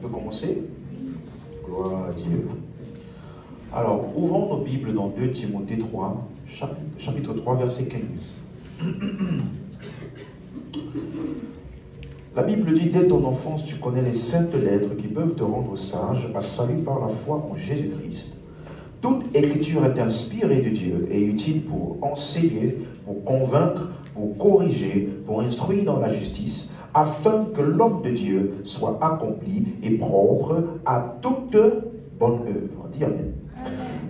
peut commencer? Gloire à Dieu. Alors, ouvrons nos Bibles dans 2 Timothée 3, chapitre 3, verset 15. La Bible dit, dès ton enfance, tu connais les saintes lettres qui peuvent te rendre sage, à salut par la foi en Jésus-Christ. Toute écriture est inspirée de Dieu et utile pour enseigner, pour convaincre, pour corriger, pour instruire dans la justice, afin que l'homme de Dieu soit accompli et propre à toute bonne œuvre. Dis Amen.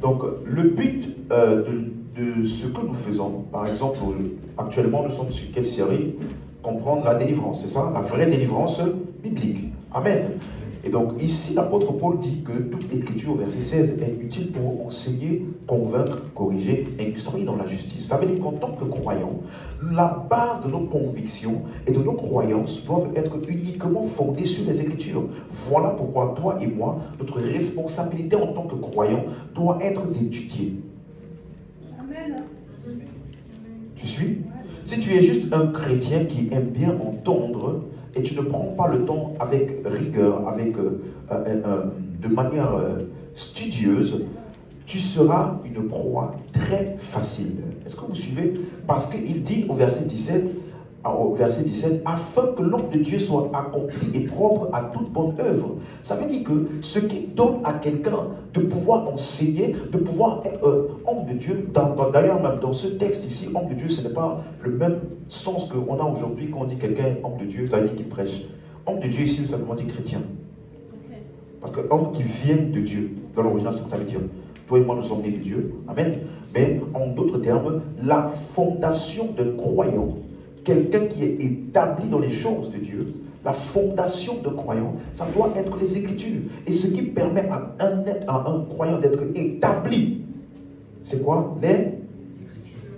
Donc, le but de ce que nous faisons, par exemple, actuellement, nous sommes sur quelle série? Comprendre la délivrance, c'est ça? La vraie délivrance biblique. Amen. Et donc, ici, l'apôtre Paul dit que toute écriture, verset 16, est utile pour enseigner, convaincre, corriger, instruire dans la justice. Ça veut dire qu'en tant que croyants, la base de nos convictions et de nos croyances doivent être uniquement fondées sur les écritures. Voilà pourquoi toi et moi, notre responsabilité en tant que croyants doit être d'étudier. Amen. Tu suis? Si tu es juste un chrétien qui aime bien entendre et tu ne prends pas le temps avec rigueur, de manière studieuse, tu seras une proie très facile. Est-ce que vous suivez? Parce qu'il dit au verset 17, afin que l'homme de Dieu soit accompli et propre à toute bonne œuvre. Ça veut dire que ce qui donne à quelqu'un de pouvoir enseigner, de pouvoir être homme de Dieu, d'ailleurs même dans ce texte ici, homme de Dieu, ce n'est pas le même sens qu'on a aujourd'hui quand on dit quelqu'un est homme de Dieu, ça veut dire qu'il prêche. Homme de Dieu ici, ça veut dire chrétien. Parce que homme qui vient de Dieu, dans l'original, c'est ce que ça veut dire. Toi et moi, nous sommes nés de Dieu. Amen. Mais en d'autres termes, la fondation d'un croyant, quelqu'un qui est établi dans les choses de Dieu, la fondation de croyant, ça doit être les Écritures. Et ce qui permet à un croyant d'être établi, c'est quoi? Les Écritures.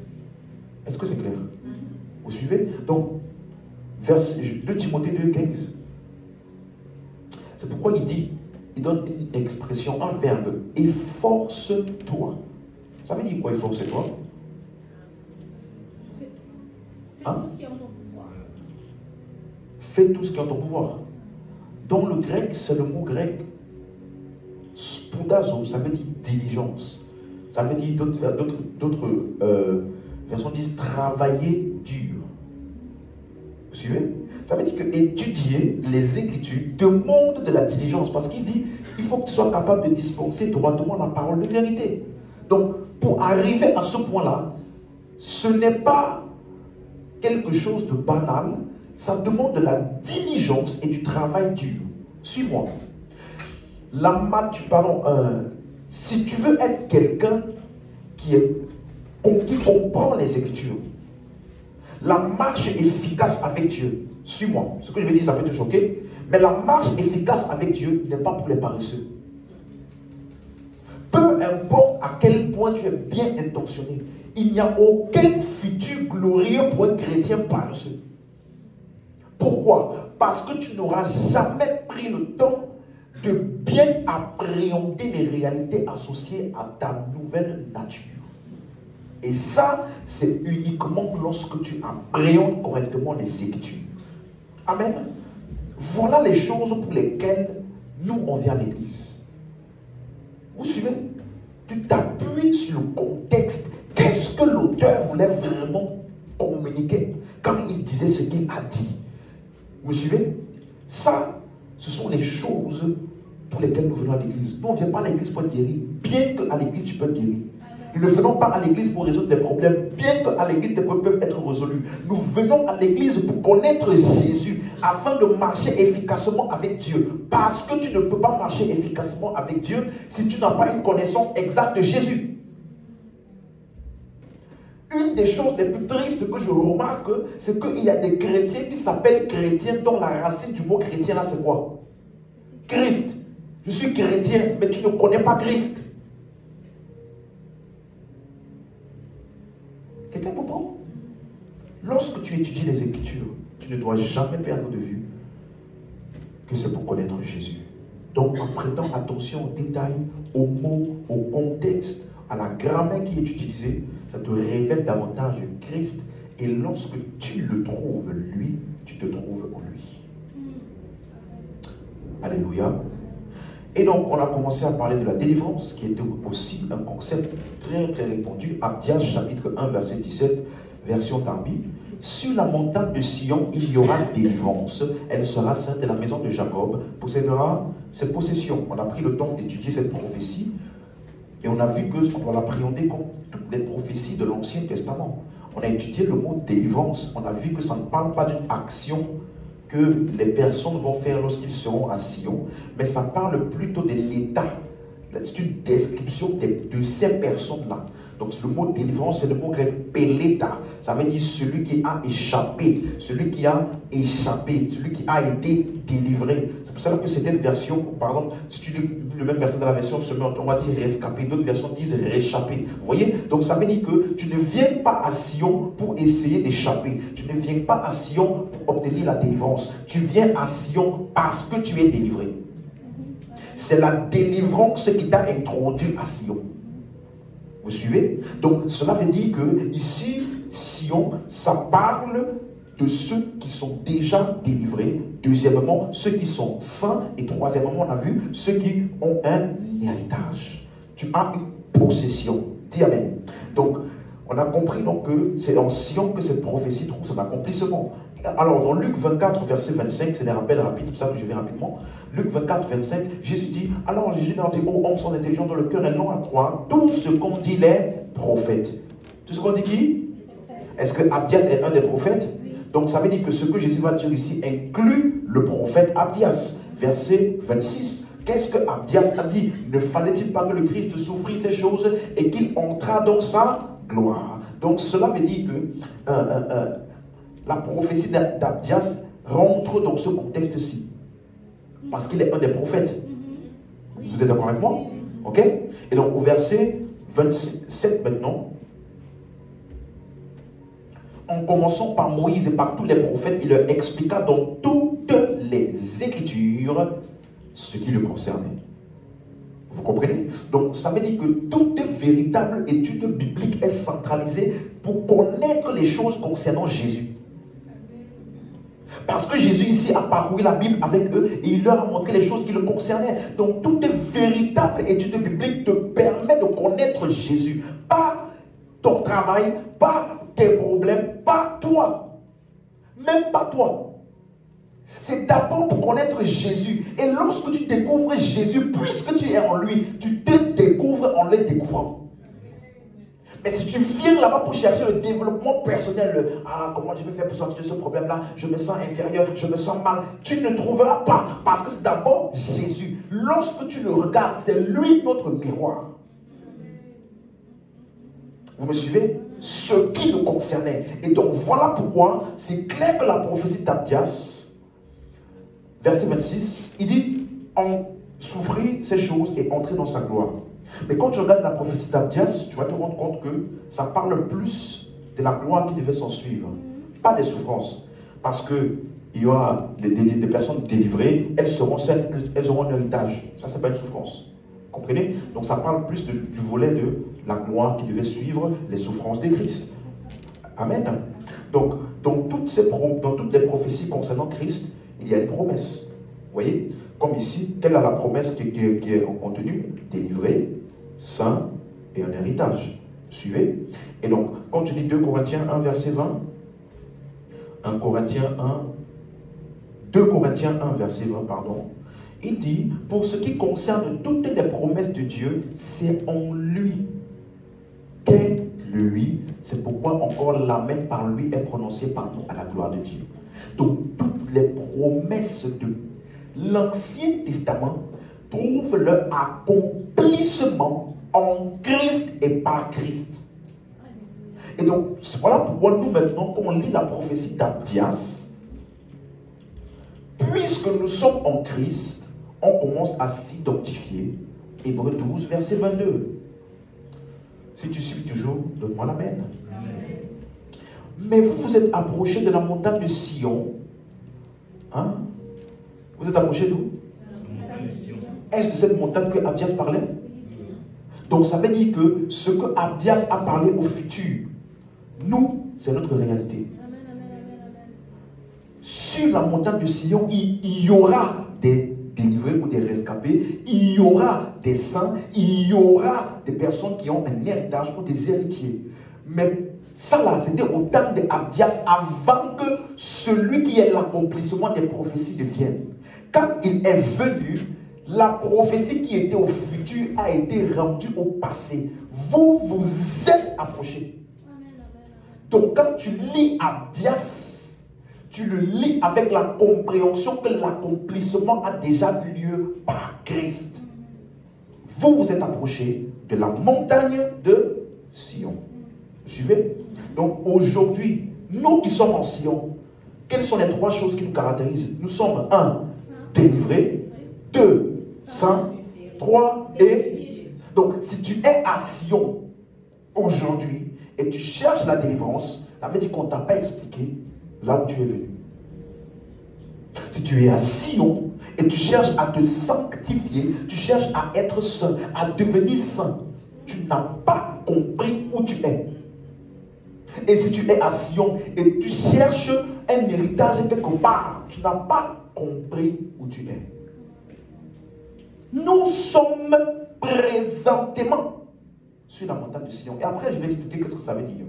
Est-ce que c'est clair? Vous suivez? Donc, 2 Timothée 2, 15. C'est pourquoi il donne une expression, un verbe, efforce-toi. Ça veut dire quoi, efforce-toi? Fais tout ce qui est en ton pouvoir. Fais tout ce qui est en ton pouvoir. Dans le grec, c'est le mot grec spoudazo, ça veut dire diligence. Ça veut dire, d'autres versions disent travailler dur. Vous suivez? Ça veut dire que étudier les Écritures demande de la diligence, parce qu'il dit il faut que tu sois capable de dispenser droitement la parole de vérité. Donc, pour arriver à ce point-là, ce n'est pas quelque chose de banal, ça demande de la diligence et du travail dur. Suis-moi. Si tu veux être quelqu'un qui comprend les Écritures, la marche efficace avec Dieu, suis-moi. Ce que je vais dire, ça peut te choquer, mais la marche efficace avec Dieu n'est pas pour les paresseux. Peu importe à quel point tu es bien intentionné, il n'y a aucun futur glorieux pour un chrétien paresseux. Pourquoi? Parce que tu n'auras jamais pris le temps de bien appréhender les réalités associées à ta nouvelle nature. Et ça, c'est uniquement lorsque tu appréhendes correctement les Écritures. Amen. Voilà les choses pour lesquelles nous, on vient à l'église. Vous suivez? Tu t'appuies sur le contexte. Qu'est-ce que l'auteur voulait vraiment communiquer quand il disait ce qu'il a dit? Vous suivez? Ça, ce sont les choses pour lesquelles nous venons à l'église. Nous, on ne vient pas à l'église pour être guéri. Bien qu'à l'église, tu peux être guéri. Nous ne venons pas à l'église pour résoudre des problèmes. Bien qu'à l'église, des problèmes peuvent être résolus. Nous venons à l'église pour connaître Jésus, afin de marcher efficacement avec Dieu. Parce que tu ne peux pas marcher efficacement avec Dieu si tu n'as pas une connaissance exacte de Jésus. Une des choses les plus tristes que je remarque, c'est qu'il y a des chrétiens qui s'appellent chrétiens, dont la racine du mot chrétien là, c'est quoi? Christ. Je suis chrétien, mais tu ne connais pas Christ. Quelqu'un comprend? Lorsque tu étudies les Écritures, tu ne dois jamais perdre de vue que c'est pour connaître Jésus. Donc, en prêtant attention aux détails, aux mots, au contexte, à la grammaire qui est utilisée, ça te révèle davantage Christ. Et lorsque tu le trouves, lui, tu te trouves en lui. Alléluia. Et donc, on a commencé à parler de la délivrance, qui était aussi un concept très, très répandu. Abdias, chapitre 1, verset 17, version Darby. Sur la montagne de Sion, il y aura délivrance. Elle sera sainte et la maison de Jacob possédera ses possessions. On a pris le temps d'étudier cette prophétie et on a vu que on doit l'appréhender comme toutes les prophéties de l'Ancien Testament. On a étudié le mot délivrance. On a vu que ça ne parle pas d'une action que les personnes vont faire lorsqu'ils seront à Sion, mais ça parle plutôt de l'état. C'est une description de ces personnes-là. Donc le mot délivrance, c'est le mot grec peleta. Ça veut dire celui qui a échappé, celui qui a échappé, celui qui a été délivré. C'est pour ça que certaines versions, par exemple, si tu lis le même verset dans la version semaine, on va dire rescapé, d'autres versions disent réchappé. Vous voyez? Donc ça veut dire que tu ne viens pas à Sion pour essayer d'échapper. Tu ne viens pas à Sion pour obtenir la délivrance. Tu viens à Sion parce que tu es délivré. C'est la délivrance qui t'a introduit à Sion. Vous suivez? Donc cela veut dire que ici, Sion, ça parle de ceux qui sont déjà délivrés. Deuxièmement, ceux qui sont saints. Et troisièmement, on a vu ceux qui ont un héritage. Tu as une possession. Dis Amen. Donc, on a compris donc que c'est en Sion que cette prophétie trouve son accomplissement. Alors, dans Luc 24, verset 25, c'est des rappels rapides, c'est pour ça que je vais rapidement. Luc 24, 25, Jésus dit, alors Jésus leur dit, ô hommes sans intelligence dans le cœur et non à croire, tout ce qu'ont dit les prophètes. Tout ce qu'ont dit qui? Est-ce que Abdias est un des prophètes? Donc, ça veut dire que ce que Jésus va dire ici inclut le prophète Abdias. Verset 26. Qu'est-ce que Abdias a dit? Ne fallait-il pas que le Christ souffrit ces choses et qu'il entra dans sa gloire? Donc, cela veut dire que la prophétie d'Abdias rentre dans ce contexte-ci. Parce qu'il est un des prophètes. Vous êtes d'accord avec moi? Ok? Et donc, au verset 27 maintenant, en commençant par Moïse et par tous les prophètes, il leur expliqua dans toutes les Écritures ce qui le concernait. Vous comprenez? Donc, ça veut dire que toute véritable étude biblique est centralisée pour connaître les choses concernant Jésus. Parce que Jésus ici a parcouru la Bible avec eux et il leur a montré les choses qui le concernaient. Donc toute véritable étude biblique te permet de connaître Jésus. Pas ton travail, pas tes problèmes, pas toi. Même pas toi. C'est d'abord pour connaître Jésus. Et lorsque tu découvres Jésus, puisque tu es en lui, tu te découvres en le découvrant. Mais si tu viens là-bas pour chercher le développement personnel, comment je vais faire pour sortir de ce problème-là, je me sens inférieur, je me sens mal, tu ne trouveras pas, parce que c'est d'abord Jésus. Lorsque tu le regardes, c'est lui notre miroir. Vous me suivez? Ce qui le concernait. Et donc voilà pourquoi c'est clair que la prophétie d'Abdias, verset 26, il dit, en souffrir ces choses et entrer dans sa gloire. Mais quand tu regardes la prophétie d'Abdias, tu vas te rendre compte que ça parle plus de la gloire qui devait s'en suivre, pas des souffrances. Parce qu'il y aura des personnes délivrées, elles seront saines, elles auront un héritage. Ça, c'est pas une souffrance. Comprenez? Donc ça parle plus du volet de la gloire qui devait suivre les souffrances de Christ. Amen. Donc, dans toutes les prophéties concernant Christ, il y a une promesse. Vous voyez? Comme ici, quelle est la promesse qui est en contenu? Délivré, saint et un héritage. Suivez? Et donc, quand tu lis 2 Corinthiens 1, verset 20, 2 Corinthiens 1, verset 20, pardon, il dit, pour ce qui concerne toutes les promesses de Dieu, c'est en lui qu'est le oui. C'est pourquoi encore l'amen par lui est prononcé par nous à la gloire de Dieu. Donc, toutes les promesses de l'Ancien Testament trouvent leur accomplissement en Christ et par Christ. Et donc, voilà pourquoi nous maintenant, quand on lit la prophétie d'Abdias, puisque nous sommes en Christ, on commence à s'identifier. Hébreux 12, verset 22. Si tu suis toujours, donne-moi l'amen. Mais vous vous êtes approchés de la montagne de Sion. Hein? Vous êtes approchés d'où? Est-ce de cette montagne que Abdias parlait? Donc ça veut dire que ce que Abdias a parlé au futur, nous, c'est notre réalité. Sur la montagne de Sion, il y aura des délivrances. sauver, il y aura des saints, il y aura des personnes qui ont un héritage ou des héritiers. Mais ça là, c'était au temps d'Abdias, avant que celui qui est l'accomplissement des prophéties devienne. Quand il est venu, la prophétie qui était au futur a été rendue au passé. Vous vous êtes approchés. Donc quand tu lis Abdias, tu le lis avec la compréhension que l'accomplissement a déjà eu lieu par Christ. Vous vous êtes approchés de la montagne de Sion. Vous suivez? Donc aujourd'hui, nous qui sommes en Sion, quelles sont les 3 choses qui nous caractérisent? Nous sommes 1, délivrés, 2, saints, 3 et... Donc si tu es à Sion aujourd'hui et tu cherches la délivrance, ça veut dire qu'on ne t'a pas expliqué là où tu es venu. Si tu es à Sion et tu cherches à te sanctifier, tu cherches à être saint, à devenir saint, tu n'as pas compris où tu es. Et si tu es à Sion et tu cherches un héritage quelque part, tu n'as pas compris où tu es. Nous sommes présentement sur la montagne de Sion. Et après, je vais expliquer ce que ça veut dire.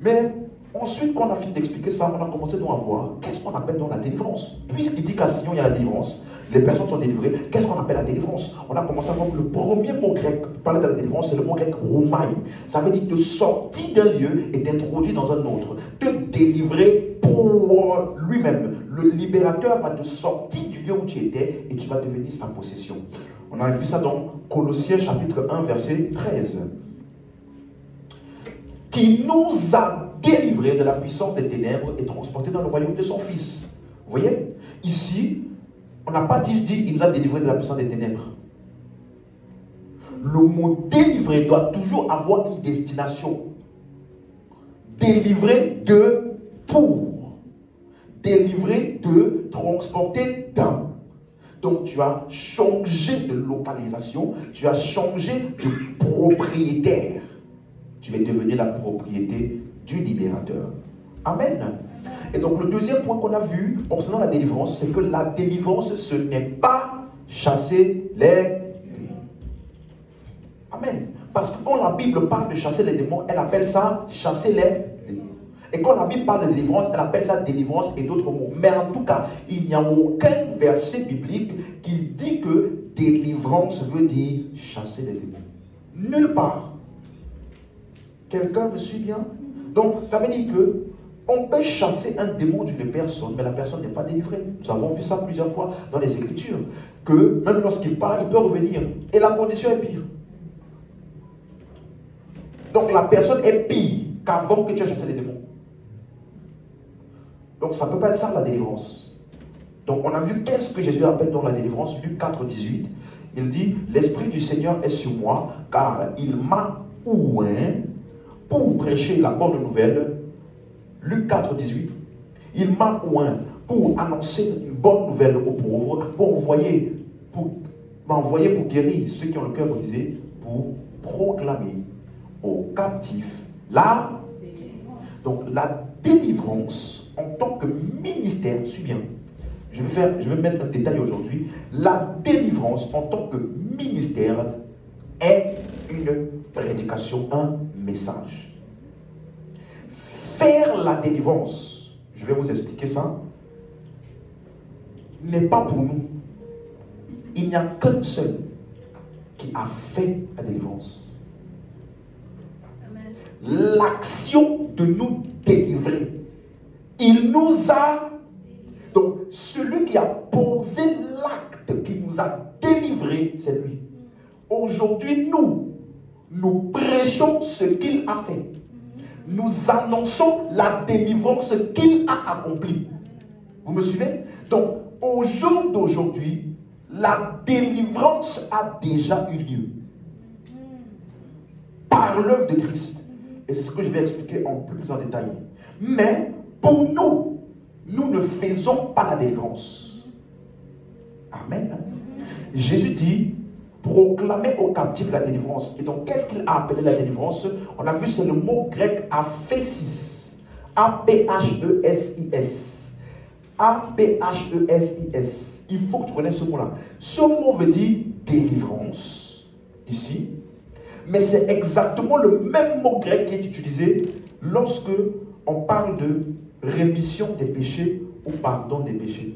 Mais ensuite qu'on a fini d'expliquer ça, on a commencé donc à voir qu'est-ce qu'on appelle donc la délivrance. Puisqu'il dit qu'à Sion, il y a la délivrance, les personnes sont délivrées, qu'est-ce qu'on appelle la délivrance? On a commencé à voir que le premier mot grec pour parler de la délivrance, c'est le mot grec romaï. Ça veut dire te sortir d'un lieu et t'introduire dans un autre. Te délivrer pour lui-même. Le libérateur va te sortir du lieu où tu étais et tu vas devenir sa possession. On a vu ça dans Colossiens chapitre 1, verset 13. Qui nous a délivrés de la puissance des ténèbres et transportés dans le royaume de son Fils. Vous voyez? Ici, on n'a pas dit il nous a délivrés de la puissance des ténèbres. Le mot délivrer doit toujours avoir une destination. Délivrer de pour. Délivrer de transporter dans. Donc tu as changé de localisation, tu as changé de propriétaire. Tu vas devenir la propriété du libérateur. Amen. Et donc le deuxième point qu'on a vu concernant la délivrance, c'est que la délivrance, ce n'est pas chasser les démons. Amen. Parce que quand la Bible parle de chasser les démons, elle appelle ça chasser les démons. Et quand la Bible parle de délivrance, elle appelle ça délivrance et d'autres mots. Mais en tout cas, il n'y a aucun verset biblique qui dit que délivrance veut dire chasser les démons. Nulle part. Quelqu'un me suit bien? Donc, ça veut dire que on peut chasser un démon d'une personne, mais la personne n'est pas délivrée. Nous avons vu ça plusieurs fois dans les Écritures. Que même lorsqu'il part, il peut revenir. Et la condition est pire. Donc, la personne est pire qu'avant que tu aies chassé les démons. Donc, ça ne peut pas être ça la délivrance. Donc, on a vu qu'est-ce que Jésus appelle dans la délivrance. Luc 4, 18. Il dit, l'Esprit du Seigneur est sur moi, car il m'a oint pour prêcher la bonne nouvelle. Luc 4, 18. Il m'a oint pour annoncer une bonne nouvelle aux pauvres, pour m'envoyer pour guérir ceux qui ont le cœur brisé, pour proclamer aux captifs la délivrance. Donc la délivrance en tant que ministère, suis bien. Je vais mettre un détail aujourd'hui. La délivrance en tant que ministère est une prédication, un message. Faire la délivrance, je vais vous expliquer ça, n'est pas pour nous. Il n'y a qu'un seul qui a fait la délivrance. L'action de nous délivrer. Il nous a... Donc, celui qui a posé l'acte qui nous a délivrés, c'est lui. Aujourd'hui, nous prêchons ce qu'il a fait. Nous annonçons la délivrance qu'il a accomplie. Vous me suivez? Donc, au jour d'aujourd'hui, la délivrance a déjà eu lieu. Par l'œuvre de Christ. Et c'est ce que je vais expliquer en plus en détail. Mais, pour nous, nous ne faisons pas la délivrance. Amen. Jésus dit, proclamez aux captifs la délivrance. Et donc, qu'est-ce qu'il a appelé la délivrance? On a vu, c'est le mot grec aphésis. A-P-H-E-S-I-S. A-P-H-E-S-I-S. il faut que tu connaisses ce mot-là. Ce mot veut dire délivrance, ici, mais c'est exactement le même mot grec qui est utilisé lorsque on parle de rémission des péchés ou pardon des péchés.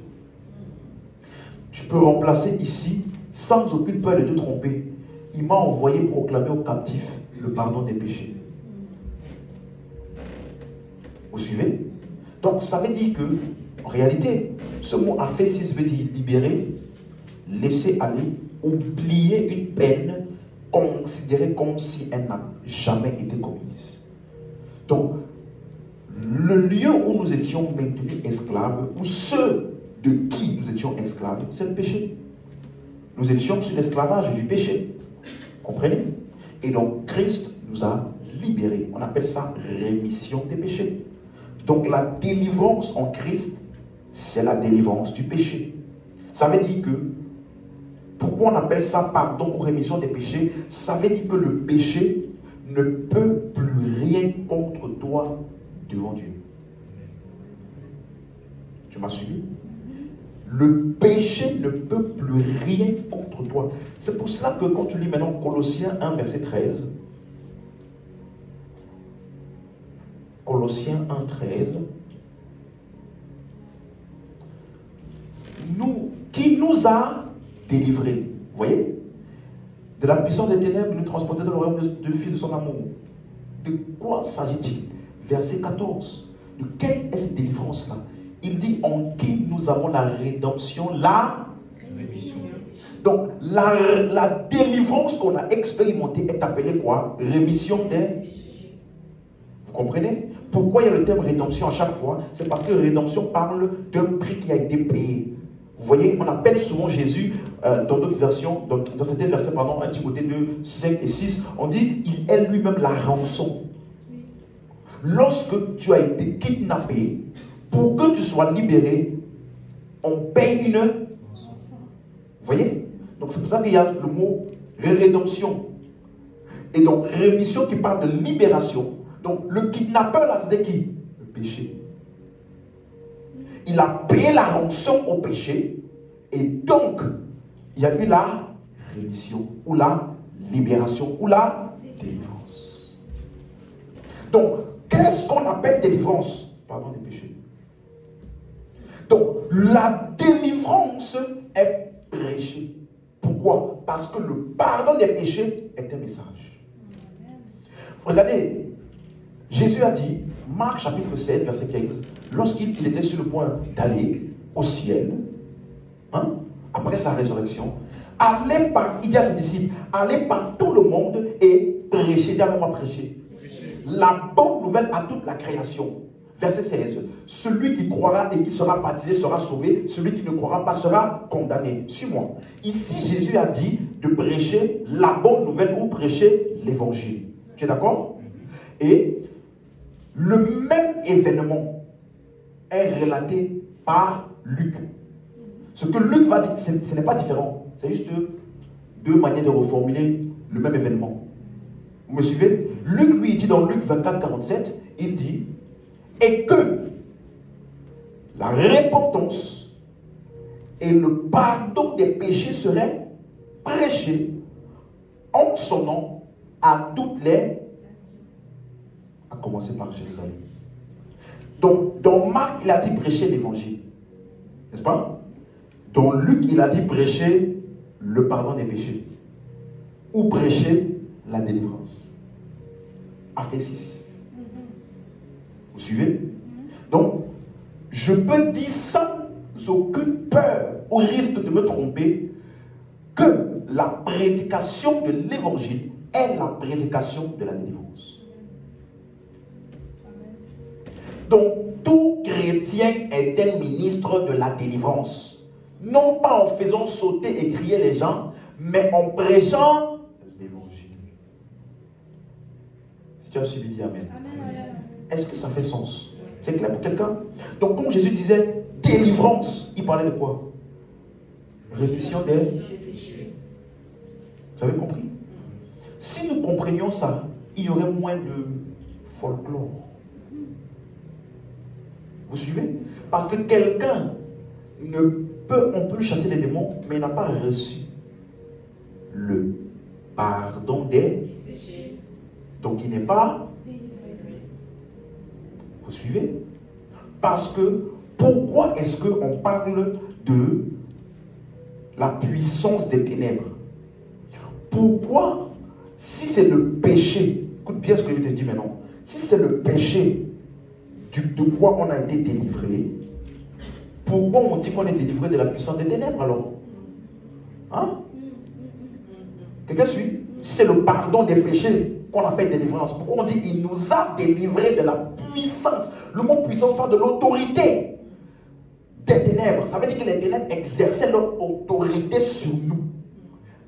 Tu peux remplacer ici, sans aucune peur de te tromper. Il m'a envoyé proclamer aux captifs le pardon des péchés. Vous suivez? Donc ça veut dire que, en réalité, ce mot aphésis veut dire libérer, laisser aller, oublier une peine considérée comme si elle n'a jamais été commise. Donc, le lieu où nous étions maintenus esclaves, ou ceux de qui nous étions esclaves, c'est le péché. Nous étions sous l'esclavage du péché. Comprenez? Et donc, Christ nous a libérés. On appelle ça rémission des péchés. Donc, la délivrance en Christ, c'est la délivrance du péché. Ça veut dire que, pourquoi on appelle ça pardon ou rémission des péchés? Ça veut dire que le péché ne peut plus rien contre toi devant Dieu. Tu m'as suivi? Le péché ne peut plus rien contre toi. C'est pour cela que quand tu lis maintenant Colossiens 1, verset 13, Colossiens 1, 13, qui nous a délivrés, vous voyez, de la puissance des ténèbres, nous transporter dans le royaume du Fils de son amour. De quoi s'agit-il? Verset 14. De quelle est cette délivrance-là? Il dit en qui nous avons la rédemption, la rémission. Donc la délivrance qu'on a expérimentée est appelée quoi? Rémission des... Vous comprenez? Pourquoi il y a le terme rédemption à chaque fois? C'est parce que rédemption parle d'un prix qui a été payé. Vous voyez, on appelle souvent Jésus, dans d'autres versions, dans certains versets, pardon, 1 Timothée 2, 5 et 6, on dit, il est lui-même la rançon. Lorsque tu as été kidnappé, pour que tu sois libéré, on paye une rançon. Vous voyez? Donc c'est pour ça qu'il y a le mot rédemption. Et donc rémission qui parle de libération. Donc le kidnappeur là, c'était qui? Le péché. Il a payé la rançon au péché. Et donc, il y a eu la rémission, ou la libération, ou la délivrance. Donc, qu'est-ce qu'on appelle délivrance? Pardon des péchés. Donc, la délivrance est prêchée. Pourquoi? Parce que le pardon des péchés est un message. Regardez, Jésus a dit, Marc chapitre 7, verset 15, lorsqu'il était sur le point d'aller au ciel, après sa résurrection, il dit à ses disciples, allez par tout le monde et prêchez, dernièrement prêcher. La bonne nouvelle à toute la création. Verset 16. Celui qui croira et qui sera baptisé sera sauvé. Celui qui ne croira pas sera condamné. Suis-moi. Ici, Jésus a dit de prêcher la bonne nouvelle ou prêcher l'évangile. Tu es d'accord? Et le même événement est relaté par Luc. Ce que Luc va dire, ce n'est pas différent. C'est juste deux manières de reformuler le même événement. Vous me suivez? Luc, lui, il dit dans Luc 24, 47, il dit et que la repentance et le pardon des péchés seraient prêchés en son nom à toutes les, à commencer par Jérusalem. Donc, dans Marc, il a dit prêcher l'évangile. N'est-ce pas? Dans Luc, il a dit prêcher le pardon des péchés. Ou prêcher la délivrance. Aphésis. Vous suivez? Donc, je peux dire sans aucune peur, au risque de me tromper, que la prédication de l'évangile est la prédication de la délivrance. Donc, tout chrétien est un ministre de la délivrance. Non pas en faisant sauter et crier les gens, mais en prêchant l'évangile. Si tu as suivi, dis Amen. Est-ce que ça fait sens? C'est clair pour quelqu'un? Donc, comme Jésus disait délivrance, il parlait de quoi? Rémission des péchés. Vous avez compris? Si nous comprenions ça, il y aurait moins de folklore. Vous suivez? Parce que quelqu'un ne on peut chasser les démons, mais il n'a pas reçu le pardon des péchés. Donc il n'est pas délivré. Vous suivez? Parce que, pourquoi est-ce qu'on parle de la puissance des ténèbres? Pourquoi, si c'est le péché, écoute bien ce que je te dis maintenant, si c'est le péché de quoi on a été délivré, pourquoi on dit qu'on est délivré de la puissance des ténèbres alors? Hein? Quelqu'un suit? Si c'est le pardon des péchés qu'on appelle délivrance, pourquoi on dit il nous a délivré de la puissance? Le mot puissance parle de l'autorité des ténèbres. Ça veut dire que les ténèbres exerçaient leur autorité sur nous.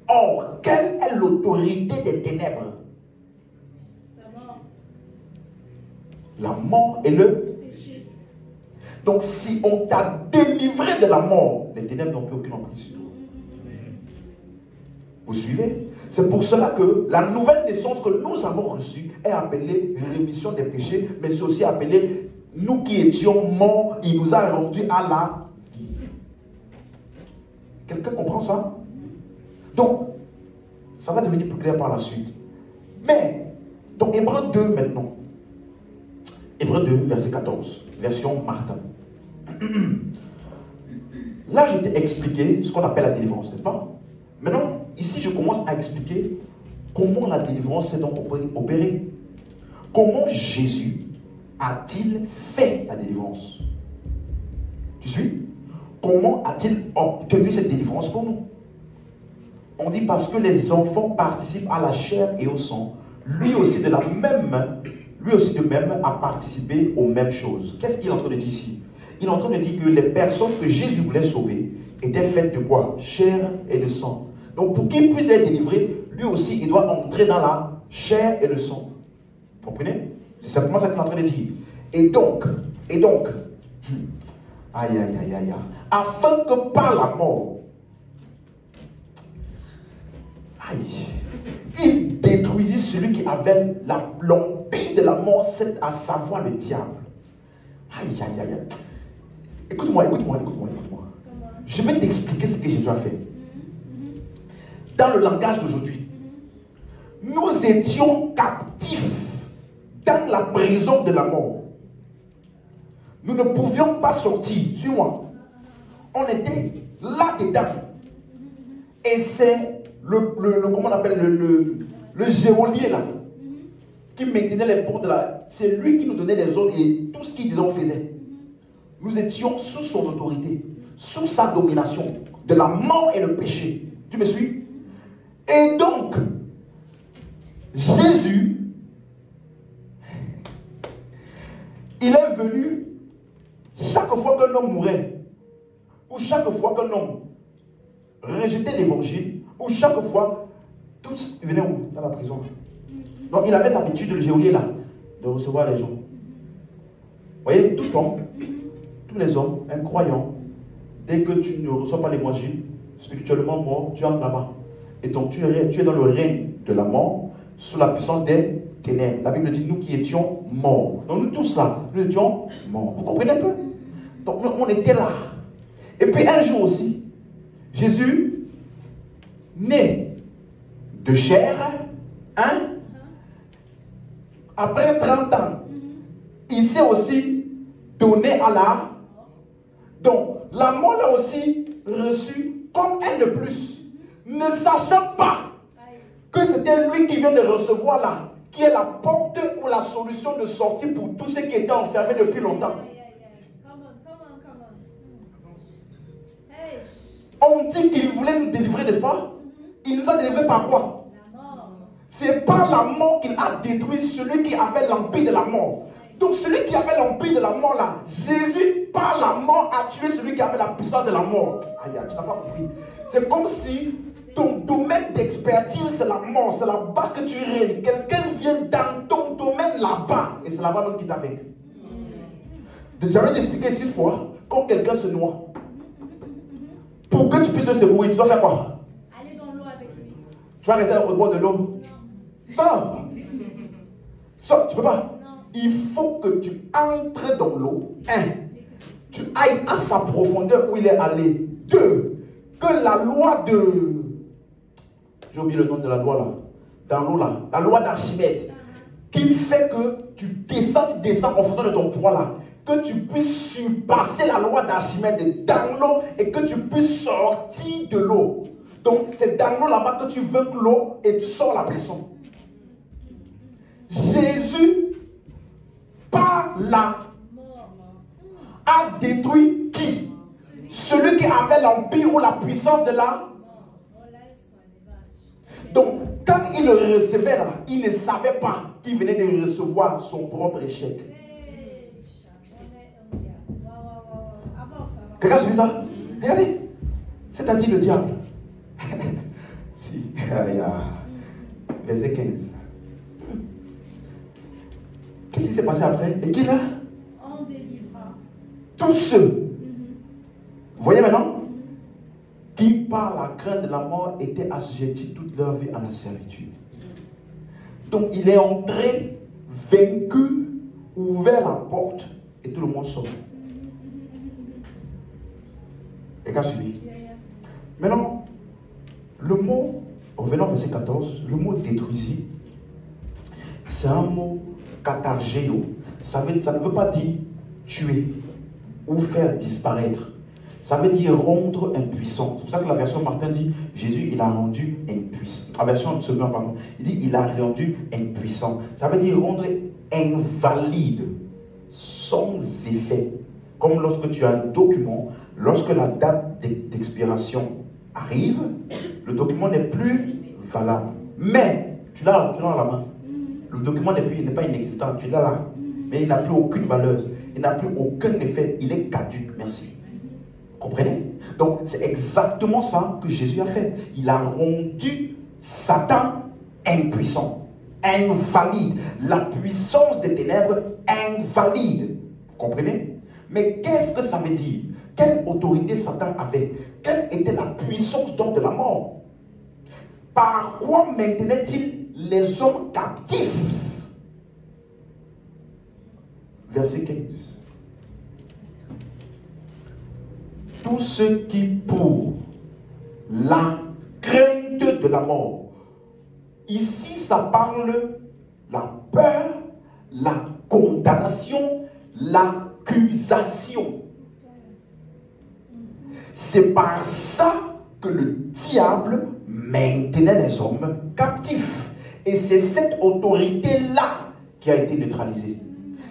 Or, quelle est l'autorité des ténèbres? La mort et le péché. Donc, si on t'a délivré de la mort, les ténèbres n'ont plus aucune emprise sur toi. Vous suivez? C'est pour cela que la nouvelle naissance que nous avons reçue est appelée rémission des péchés, mais c'est aussi appelé nous qui étions morts, il nous a rendus à la vie. Quelqu'un comprend ça? Donc, ça va devenir plus clair par la suite. Mais, dans Hébreux 2 maintenant, Hébreux 2, verset 14, version Martin. Là, je t'ai expliqué ce qu'on appelle la délivrance, n'est-ce pas? Maintenant, ici, je commence à expliquer comment la délivrance s'est donc opérée. Comment Jésus a-t-il fait la délivrance? Tu suis? Comment a-t-il obtenu cette délivrance pour nous? On dit parce que les enfants participent à la chair et au sang. Lui aussi de même a participé aux mêmes choses. Qu'est-ce qu'il est en train de dire ici? Il est en train de dire que les personnes que Jésus voulait sauver étaient faites de quoi? Chair et de sang. Donc pour qu'il puisse être délivré, lui aussi il doit entrer dans la chair et le sang. Vous comprenez? C'est simplement ça qu'il est en train de dire. Et donc, aïe, afin que par la mort, il détruisit celui qui avait l'empire de la mort, c'est à savoir le diable. Écoute-moi. Je vais t'expliquer ce que Jésus a fait. Dans le langage d'aujourd'hui, nous étions captifs dans la prison de la mort. Nous ne pouvions pas sortir. Suis-moi. On était là-dedans. Et c'est comment on appelle le géolier là, qui maintenait les portes de la... C'est lui qui nous donnait les ordres et tout ce qu'il disait on faisait. Nous étions sous son autorité, sous sa domination, de la mort et le péché. Tu me suis? Et donc, Jésus, il est venu chaque fois qu'un homme mourait, ou chaque fois qu'un homme rejetait l'évangile, ou chaque fois, tous venaient où? Dans la prison. Donc il avait l'habitude, le geôlier là, de recevoir les gens. Vous voyez, tout homme, tous les hommes, un croyant, dès que tu ne reçois pas l'évangile, spirituellement mort, tu entres là-bas. Et donc tu es dans le règne de la mort, sous la puissance des ténèbres. La Bible dit, nous qui étions morts. Donc nous tous là, nous étions morts. Vous comprenez un peu? Donc on était là. Et puis un jour aussi, Jésus, né de chair, hein? Après 30 ans, il s'est aussi donné à la... Donc, la mort l'a aussi reçu comme un de plus, ne sachant pas que c'était lui qui vient de recevoir là, qui est la porte ou la solution de sortie pour tous ceux qui étaient enfermés depuis longtemps. On dit qu'il voulait nous délivrer, n'est-ce pas? Il nous a délivrés par quoi? C'est par la mort qu'il a détruit celui qui avait l'empire de la mort. Donc celui qui avait l'empire de la mort là, Jésus par la mort a tué celui qui avait la puissance de la mort. Aïe, tu n'as pas compris. C'est comme si ton domaine d'expertise c'est la mort, c'est là-bas que tu règnes. Quelqu'un vient dans ton domaine là-bas et c'est là-bas même qui t'a vaincu. J'avais expliqué 6 fois, quand quelqu'un se noie, pour que tu puisses le secourir, tu dois faire quoi? Aller dans l'eau avec lui. Tu vas rester au bord de l'eau? Ça, tu peux pas. Non. Il faut que tu entres dans l'eau. Tu ailles à sa profondeur où il est allé. 2. Que la loi de... J'ai oublié le nom de la loi là. Dans l'eau là. La loi d'Archimède. Qui fait que tu descends en fonction de ton poids là. Que tu puisses surpasser la loi d'Archimède dans l'eau et que tu puisses sortir de l'eau. Donc c'est dans l'eau là-bas que tu veux l'eau et tu sors la pression. Jésus, par la a détruit qui? Celui qui avait l'empire ou la puissance de la. Donc, quand il le recevait là, il ne savait pas qu'il venait de recevoir son propre échec. Quelqu'un suit ça? Regardez. C'est-à-dire le diable. Si, verset 15. Qu'est-ce qui s'est passé après? Et qui là? On délivra tous ceux. Vous voyez maintenant? Qui par la crainte de la mort étaient assujettis toute leur vie à la servitude. Donc il est entré, vaincu, ouvert la porte et tout le monde sort. Les gars suivis. Maintenant, le mot, revenons au verset 14, le mot détruisit, c'est un mot katargéo. Ça ne veut pas dire tuer ou faire disparaître. Ça veut dire rendre impuissant. C'est pour ça que la version Martin dit Jésus, il a rendu impuissant. La version seconde, pardon, il dit il a rendu impuissant. Ça veut dire rendre invalide, sans effet. Comme lorsque tu as un document, lorsque la date d'expiration arrive, le document n'est plus valable. Mais tu l'as dans la main. Le document n'est pas inexistant, tu l'as là. Mais il n'a plus aucune valeur. Il n'a plus aucun effet. Il est caduc. Merci. Comprenez? Donc, c'est exactement ça que Jésus a fait. Il a rendu Satan impuissant, invalide. La puissance des ténèbres invalide. Vous comprenez? Mais qu'est-ce que ça veut dire? Quelle autorité Satan avait? Quelle était la puissance donc de la mort? Par quoi maintenait-il les hommes captifs? Verset 15. Tous ceux qui, pour la crainte de la mort, ici ça parle la peur, la condamnation, l'accusation. C'est par ça que le diable maintenait les hommes captifs. Et c'est cette autorité-là qui a été neutralisée.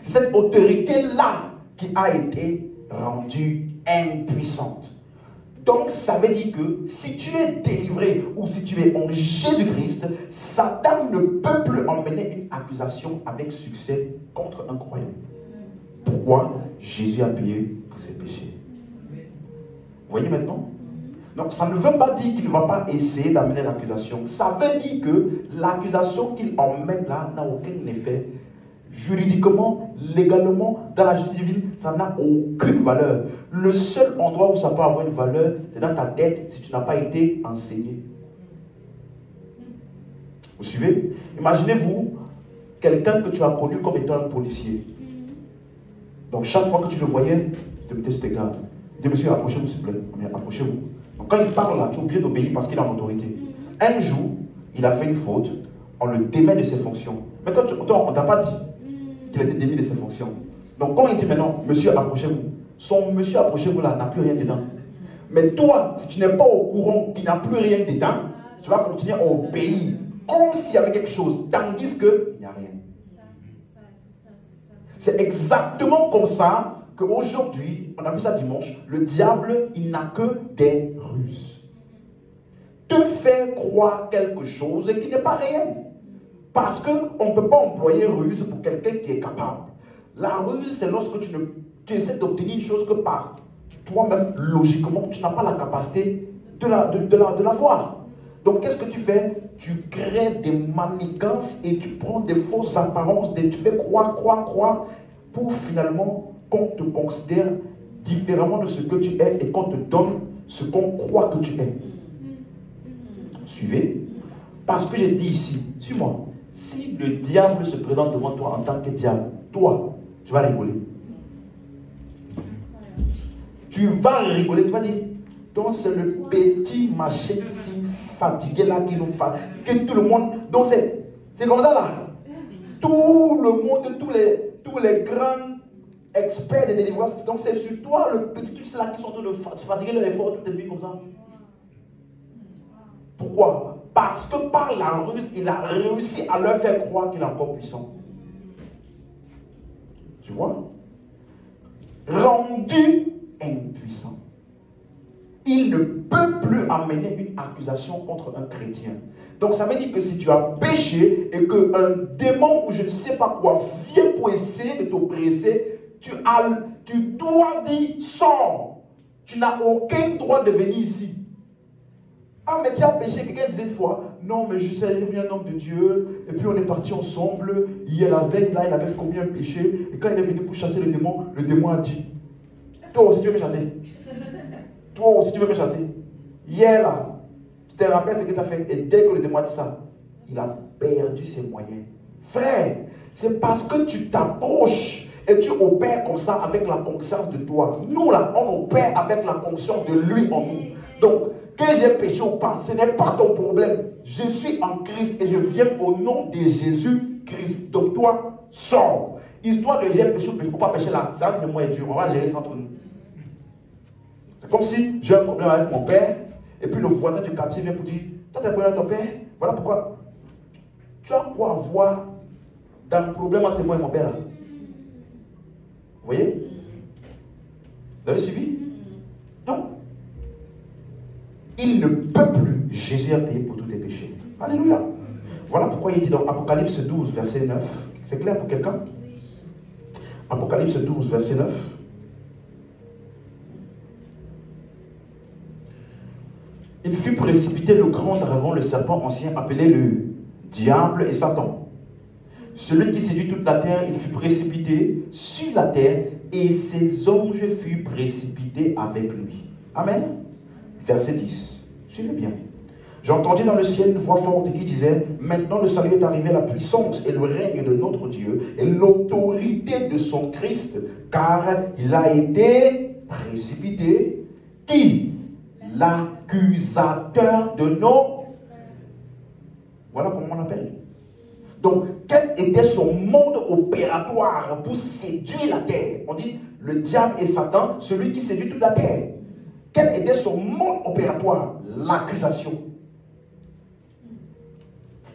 Cette autorité-là qui a été rendue impuissante. Donc ça veut dire que si tu es délivré ou si tu es en Jésus-Christ, Satan ne peut plus emmener une accusation avec succès contre un croyant. Pourquoi? Jésus a payé pour ses péchés. Vous voyez maintenant? Donc ça ne veut pas dire qu'il ne va pas essayer d'amener l'accusation. Ça veut dire que l'accusation qu'il emmène là n'a aucun effet. Juridiquement, légalement, dans la justice divine, ça n'a aucune valeur. Le seul endroit où ça peut avoir une valeur, c'est dans ta tête si tu n'as pas été enseigné. Vous suivez? Imaginez-vous quelqu'un que tu as connu comme étant un policier. Donc chaque fois que tu le voyais, tu te mettais sur tes gardes. Il dit, monsieur, approchez-vous s'il vous plaît. Approchez-vous. Donc quand il parle là, tu es obligé d'obéir parce qu'il a l'autorité. Un jour, il a fait une faute, on le démet de ses fonctions. Mais toi, on ne t'a pas dit qu'il a été démis de ses fonctions. Donc quand il dit maintenant, monsieur, approchez-vous, son monsieur, approchez-vous là n'a plus rien dedans. Mais toi, si tu n'es pas au courant qu'il n'a plus rien dedans, tu vas continuer à obéir comme s'il y avait quelque chose, tandis qu'il n'y a rien. C'est exactement comme ça qu'aujourd'hui, on a vu ça dimanche, le diable, il n'a que des ruses. Te faire croire quelque chose qui n'est pas réel. Parce qu'on ne peut pas employer ruse pour quelqu'un qui est capable. La ruse, c'est lorsque tu essaies d'obtenir une chose que par toi-même, logiquement, tu n'as pas la capacité de la voir. Donc, qu'est-ce que tu fais? Tu crées des manigances et tu prends des fausses apparences, tu fais croire, pour finalement qu'on te considère différemment de ce que tu es et qu'on te donne ce qu'on croit que tu es. Suivez? Parce que j'ai dit ici, suis-moi, si le diable se présente devant toi en tant que diable, toi, tu vas rigoler. Tu vas rigoler, tu vas dire, Donc c'est le petit machin si fatigué là qui nous fait, que tout le monde, donc c'est comme ça là. Tout le monde, tous les grands experts de délivrance, donc c'est sur toi le petit truc là qui sont en train de fatiguer leur effort toute la nuit comme ça. Pourquoi? Parce que par la ruse, il a réussi à leur faire croire qu'il est encore puissant. Tu vois? Rendu impuissant. Il ne peut plus amener une accusation contre un chrétien. Donc ça veut dire que si tu as péché et qu'un démon ou je ne sais pas quoi vient pour essayer de t'oppresser, tu dois dire sors. Tu n'as aucun droit de venir ici. Ah mais tu as péché, quelqu'un disait une fois, non mais je sais, il y a un homme de Dieu, et puis on est partis ensemble, hier la veille, là il avait commis un péché, et quand il est venu pour chasser le démon a dit, toi aussi tu veux me chasser. Toi aussi tu veux me chasser. Hier là, tu te rappelles ce que tu as fait, et dès que le démon a dit ça, il a perdu ses moyens. Frère, c'est parce que tu t'approches et tu opères comme ça avec la conscience de toi. Nous là, on opère avec la conscience de lui en nous. Donc, que j'ai péché ou pas, ce n'est pas ton problème. Je suis en Christ et je viens au nom de Jésus-Christ. Donc toi, sors. Histoire de j'ai péché ou péché, pourquoi pécher là? C'est entre moi et Dieu. On va gérer ça entre nous. C'est comme si j'ai un problème avec mon père et puis le voisin du quartier vient pour dire, toi tu as un problème avec ton père? Voilà pourquoi. Tu as quoi voir dans le problème entre moi et mon père là? Vous voyez? Vous avez suivi? Non. Il ne peut plus. Jésus a payé pour tous tes péchés. Alléluia. Voilà pourquoi il dit dans Apocalypse 12, verset 9. C'est clair pour quelqu'un? Apocalypse 12, verset 9. Il fut précipité le grand dragon, le serpent ancien, appelé le diable et Satan. Celui qui séduit toute la terre, il fut précipité sur la terre et ses anges furent précipités avec lui. Amen. Verset 10. Suivez bien. J'entendis dans le ciel une voix forte qui disait, maintenant le salut est arrivé, la puissance et le règne de notre Dieu et l'autorité de son Christ, car il a été précipité. Qui? L'accusateur de nos... Voilà comment on l'appelle. Donc, quel était son mode opératoire pour séduire la terre? On dit, le diable et Satan, celui qui séduit toute la terre. Quel était son mode opératoire? L'accusation.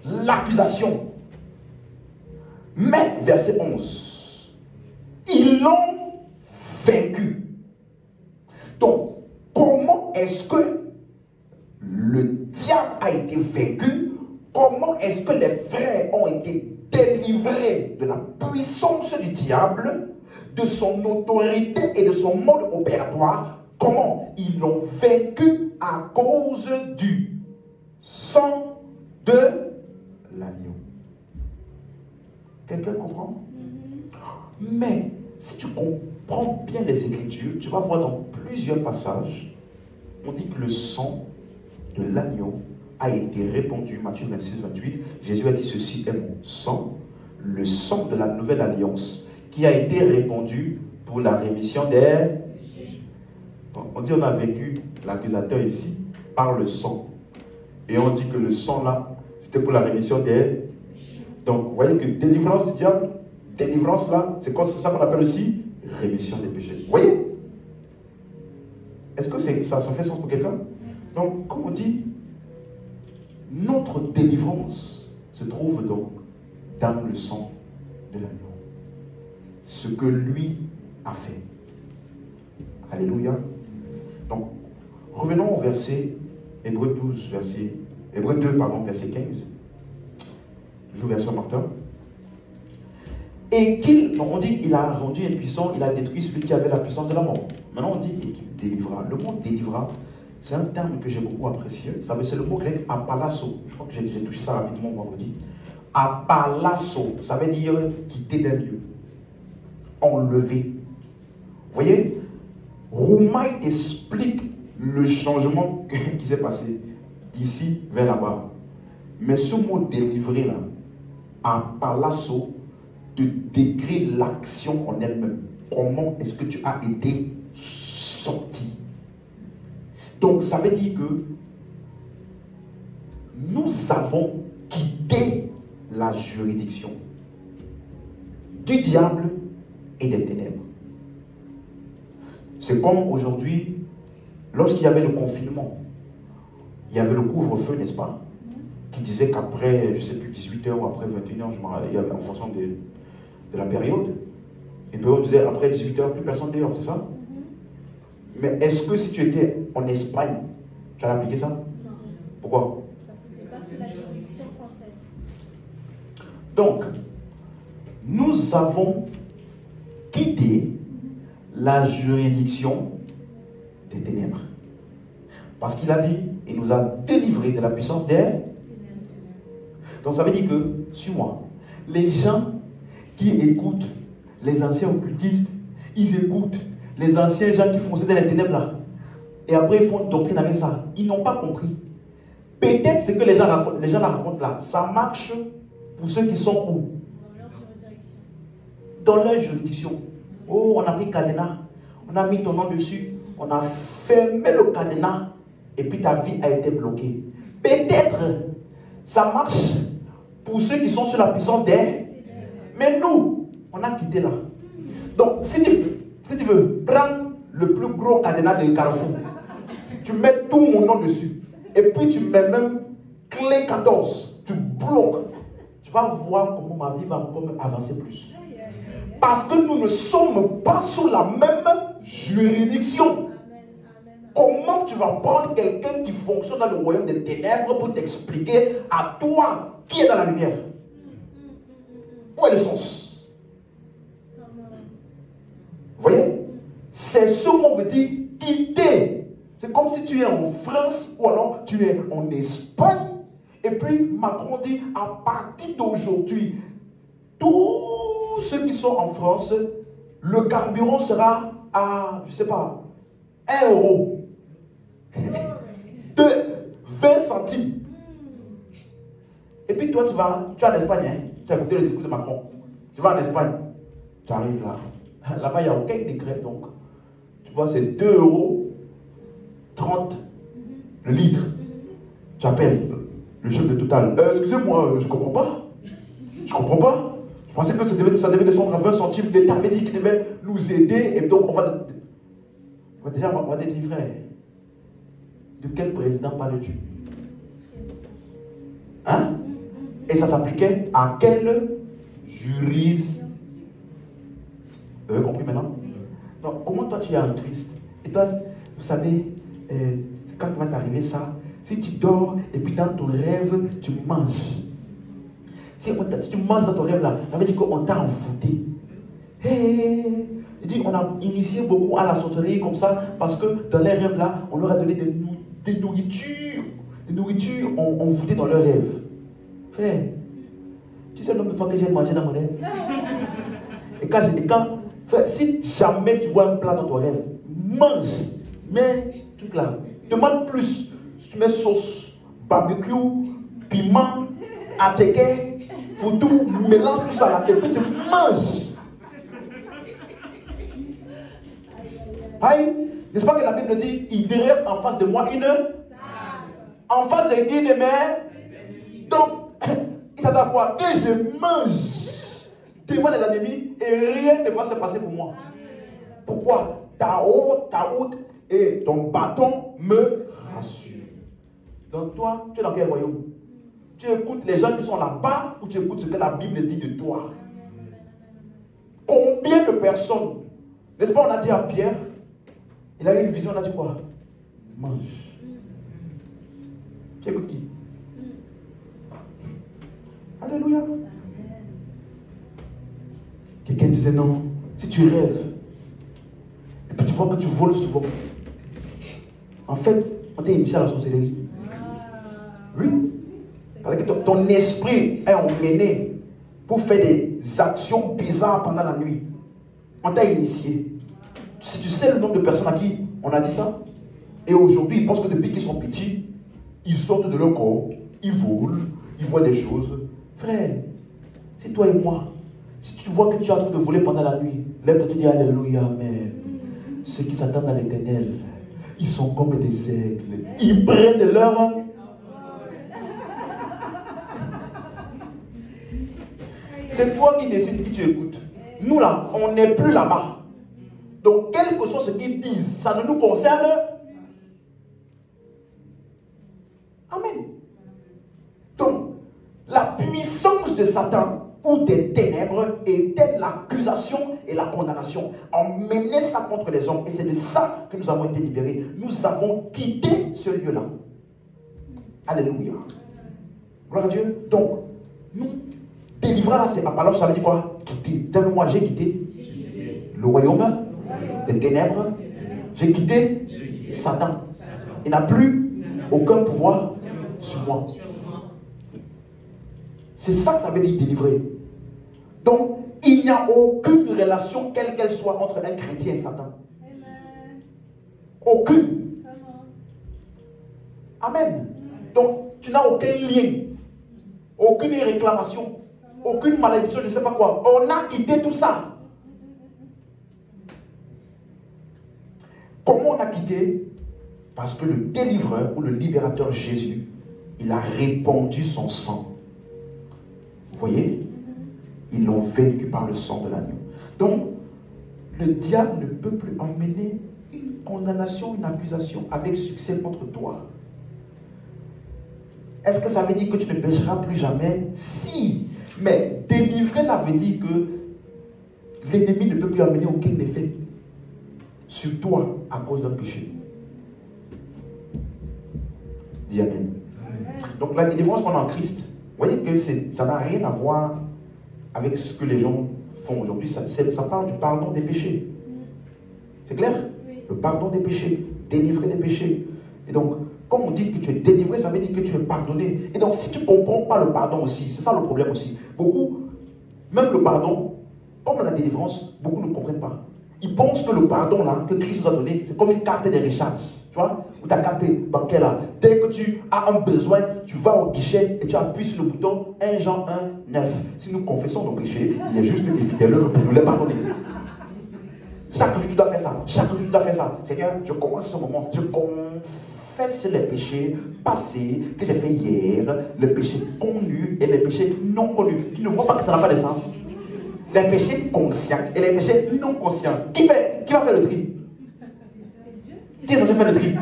L'accusation. Mais, verset 11, ils l'ont vaincu. Donc, comment est-ce que le diable a été vaincu? Comment est-ce que les frères ont été délivrés de la puissance du diable, de son autorité et de son mode opératoire? Comment? Ils l'ont vaincu à cause du sang de l'agneau. Quelqu'un comprend? Mais si tu comprends bien les Écritures, tu vas voir dans plusieurs passages, on dit que le sang de l'agneau a été répandu. Matthieu 26, 28, Jésus a dit, ceci est mon sang, le sang de la nouvelle alliance, qui a été répandu pour la rémission des... Donc, on dit on a vécu l'accusateur ici par le sang. Et on dit que le sang là, c'était pour la rémission des... Donc, vous voyez que délivrance du diable, délivrance là, c'est ça qu'on appelle aussi rémission des péchés. Vous voyez? Est-ce que ça fait sens pour quelqu'un? Donc, comme on dit, notre délivrance se trouve donc dans le sang de l'agneau. Ce que lui a fait. Alléluia. Donc, revenons au verset Hébreu 12, Hébreu 2, verset 15. Toujours verset marqueur. Et on dit qu'il a rendu impuissant, il a détruit celui qui avait la puissance de la mort. Maintenant on dit et qu'il délivra. Le mot délivra, c'est un terme que j'ai beaucoup apprécié. C'est le mot grec apalasso. Je crois que j'ai touché ça rapidement vendredi. Apalasso, ça veut dire quitter d'un lieu. Enlever. Vous voyez, Roumaï explique le changement qui s'est passé d'ici vers là-bas. Mais ce mot délivrer là, apalasso, te décrit l'action en elle-même. Comment est-ce que tu as été sorti? Donc ça veut dire que nous avons quitté la juridiction du diable et des ténèbres. C'est comme aujourd'hui, lorsqu'il y avait le confinement, il y avait le couvre-feu, n'est-ce pas, qui disait qu'après, je ne sais plus, 18h ou après 21h, en fonction de la période, une période disait après 18h, plus personne dehors, c'est ça? Mais est-ce que si tu étais en Espagne, tu as appliqué ça? Non. Pourquoi? Parce que c'est pas sous la juridiction française. Donc, nous avons quitté la juridiction des ténèbres. Parce qu'il a dit, il nous a délivrés de la puissance des... Donc ça veut dire que, suis-moi, les gens qui écoutent les anciens occultistes, ils écoutent les anciens gens qui fonctionnaient dans les ténèbres là, et après ils font une doctrine avec ça. Ils n'ont pas compris. Peut-être ce que les gens racontent là, ça marche pour ceux qui sont où? Dans leur juridiction. Oh, on a pris cadenas, on a mis ton nom dessus, on a fermé le cadenas, et puis ta vie a été bloquée. Peut-être ça marche pour ceux qui sont sur la puissance des... Mais nous, on a quitté là. Donc, si tu veux, prends le plus gros cadenas de Carrefour, tu mets tout mon nom dessus, et puis tu mets même clé 14, tu bloques. Tu vas voir comment ma vie va encore avancer plus. Parce que nous ne sommes pas sous la même juridiction. Comment tu vas prendre quelqu'un qui fonctionne dans le royaume des ténèbres pour t'expliquer à toi qui est dans la lumière? Où est le sens? Vous voyez? C'est ce qu'on veut dire quitter. C'est comme si tu es en France ou alors tu es en Espagne. Et puis Macron dit à partir d'aujourd'hui, tous ceux qui sont en France, le carburant sera à, je ne sais pas, 1 euro. De 20 centimes. Et puis toi, tu es en Espagne, hein? Tu as écouté le discours de Macron. Tu vas en Espagne, tu arrives là. Là-bas, il n'y a aucun décret, donc. Tu vois, c'est 2,30 € le litre. Tu appelles le chef de Total. Excusez-moi, je ne comprends pas. Je ne comprends pas. Je pensais que ça devait descendre à 20 centimes. L'État avait dit qu'il devait nous aider. Et donc, on va te dire, frère, de quel président parles-tu? Hein? Et ça s'appliquait à quel juriste? Vous avez compris maintenant? Donc, comment toi tu es en Christ? Et toi, vous savez, quand va t'arriver ça, si tu dors et puis dans ton rêve, tu manges. Si tu manges dans ton rêve là, ça veut dire qu'on t'a envoûté. Il dit, on a initié beaucoup à la sorcellerie comme ça, parce que dans les rêves là, on leur a donné des nourritures envoûtées dans leurs rêves. Frère, tu sais le nombre de fois que j'ai mangé dans mon rêve? Et quand frère, si jamais tu vois un plat dans ton rêve, mange, mets tout là. Demande plus. Si tu mets sauce, barbecue, piment, attiqué, foutou, mélange tout ça là, et puis tu manges. Aïe, n'est-ce pas que la Bible dit, il dresse en face de moi une en face de qui de mes. Donc, il s'attend à quoi? Que je mange devant les ennemis et rien ne va se passer pour moi. Pourquoi? Ta haute et ton bâton me rassure. Donc toi, tu es dans quel royaume? Tu écoutes les gens qui sont là-bas ou tu écoutes ce que la Bible dit de toi? Combien de personnes, n'est-ce pas, on a dit à Pierre, il a eu une vision, on a dit quoi? Mange. Tu écoutes qui? Alléluia. Quelqu'un disait non, si tu rêves, et puis tu vois que tu voles souvent, en fait, on t'a initié à la sorcellerie. Oui. Parce que ton esprit est emmené pour faire des actions bizarres pendant la nuit. On t'a initié. Si tu sais le nombre de personnes à qui on a dit ça, et aujourd'hui, ils pensent que depuis qu'ils sont petits, ils sortent de leur corps, ils volent, ils voient des choses. Frère, c'est toi et moi. Si tu vois que tu es en train de voler pendant la nuit, lève-toi et dis Alléluia, Amen. Ceux qui s'attendent à l'Éternel Ils sont comme des aigles. Ils prennent leur... C'est toi qui décides qui tu écoutes. Nous là, on n'est plus là-bas. Donc, quel que soit ce qu'ils disent, ça ne nous concerne. Amen. Donc, la puissance de Satan ou des ténèbres était l'accusation et la condamnation. On menait ça contre les hommes et c'est de ça que nous avons été libérés. Nous avons quitté ce lieu-là. Alléluia. Gloire à Dieu. Donc, nous, délivrer là, c'est alors ça veut dire quoi? Quitter. Donne-moi, j'ai quitté le royaume des ténèbres. J'ai quitté Satan. Il n'a plus aucun pouvoir sur moi. C'est ça que ça veut dire délivrer. Donc, il n'y a aucune relation, quelle qu'elle soit, entre un chrétien et Satan. Aucune. Amen. Donc, tu n'as aucun lien, aucune réclamation, aucune malédiction, je ne sais pas quoi. On a quitté tout ça. Comment on a quitté? Parce que le délivreur ou le libérateur Jésus, il a répandu son sang. Vous voyez? Ils l'ont vaincu par le sang de l'agneau. Donc, le diable ne peut plus emmener une condamnation, une accusation avec succès contre toi. Est-ce que ça veut dire que tu ne pécheras plus jamais? Si. Mais délivrer, là veut dire que l'ennemi ne peut plus amener aucun effet sur toi à cause d'un péché. Dis Amen. Donc la délivrance qu'on a en Christ, vous voyez que ça n'a rien à voir avec ce que les gens font aujourd'hui. Ça parle du pardon des péchés. C'est clair? Le pardon des péchés, délivrer des péchés. Et donc, comme on dit que tu es délivré, ça veut dire que tu es pardonné. Et donc, si tu ne comprends pas le pardon aussi, c'est ça le problème aussi. Beaucoup, même le pardon, comme la délivrance, beaucoup ne comprennent pas. Ils pensent que le pardon là, que Christ nous a donné, c'est comme une carte de recharge. Tu vois, ou ta carte bancaire là. Dès que tu as un besoin, tu vas au guichet et tu appuies sur le bouton 1 Jean 1, 9. Si nous confessons nos péchés, il est juste des fidèles pour nous les pardonner. Chaque jour tu dois faire ça. Chaque jour tu dois faire ça. Seigneur, je commence ce moment. Je confesse les péchés passés que j'ai fait hier, les péchés connus et les péchés non connus. Tu ne vois pas que ça n'a pas de sens. Les péchés conscients et les péchés non conscients. Qui va faire le tri? Qui est censé faire le tri?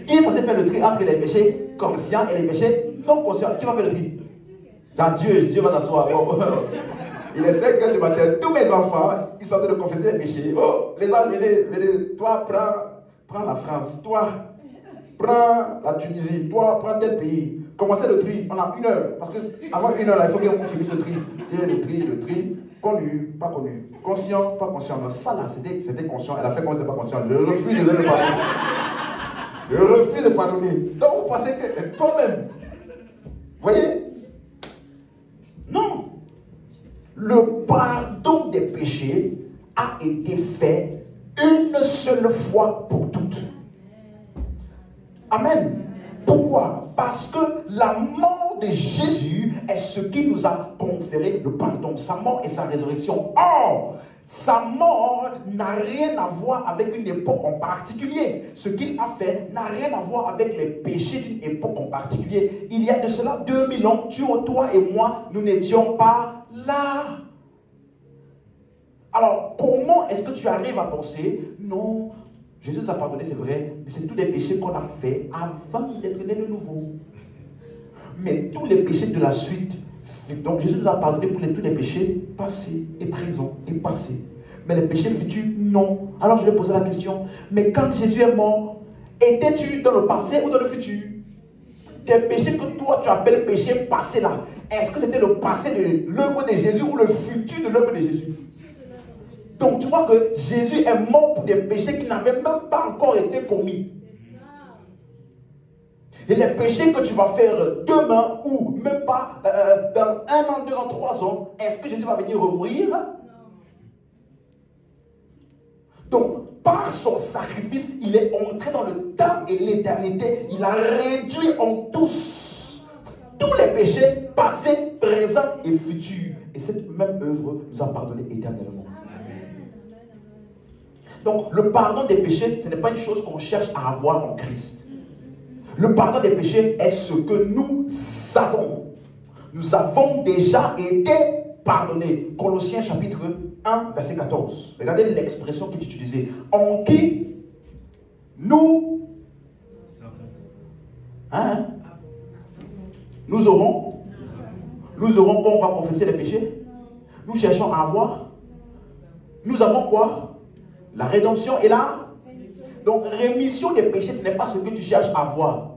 Qui est censé faire le tri entre les péchés conscients et les péchés non conscients? Qui va faire le tri? Quand Dieu va s'asseoir. Oh. Il est 5 heures du matin, tous mes enfants, ils sont en train de confesser les péchés. Oh, les anges, venez, toi, prends la France, toi, prends la Tunisie, toi, prends tel pays. Commencez le tri, on a 1 heure. Parce qu'avant 1 heure, là, il faut qu'on finisse le tri. Le tri, connu, pas connu. Conscient, pas conscient. Mais ça là, c'était conscient. Elle a fait comme c'est pas conscient. Je refuse de le pardonner. Je refuse de pardonner. Donc vous pensez que toi-même, vous voyez? Non. Le pardon des péchés a été fait une seule fois pour toutes. Amen. Pourquoi? Parce que la mort de Jésus est ce qui nous a conféré le pardon. Sa mort et sa résurrection. Or, sa mort n'a rien à voir avec une époque en particulier. Ce qu'il a fait n'a rien à voir avec les péchés d'une époque en particulier. Il y a de cela 2000 ans, toi et moi, nous n'étions pas là. Alors, comment est-ce que tu arrives à penser, non, Jésus nous a pardonné, c'est vrai, mais c'est tous les péchés qu'on a fait avant d'être né de nouveau. Mais tous les péchés de la suite, donc Jésus nous a pardonné pour tous les péchés passés et présents et passés. Mais les péchés futurs, non. Alors je vais poser la question, mais quand Jésus est mort, étais-tu dans le passé ou dans le futur? Tes péchés que toi tu appelles péchés passés là, est-ce que c'était le passé de l'œuvre de Jésus ou le futur de l'œuvre de Jésus? Donc tu vois que Jésus est mort pour des péchés qui n'avaient même pas encore été commis. Et les péchés que tu vas faire demain ou même pas dans 1 an, 2 ans, 3 ans, est-ce que Jésus va venir remourir? Donc par son sacrifice, il est entré dans le temps et l'éternité. Il a réduit en tous les péchés passés, présents et futurs. Et cette même œuvre nous a pardonné éternellement. Donc, le pardon des péchés, ce n'est pas une chose qu'on cherche à avoir en Christ. Le pardon des péchés est ce que nous avons. Nous avons déjà été pardonnés. Colossiens chapitre 1, verset 14. Regardez l'expression qu'il utilisait. En qui nous... Hein? Nous aurons quand on va confesser les péchés. Nous cherchons à avoir. Nous avons quoi? La rédemption et la... Donc, rémission des péchés, ce n'est pas ce que tu cherches à avoir.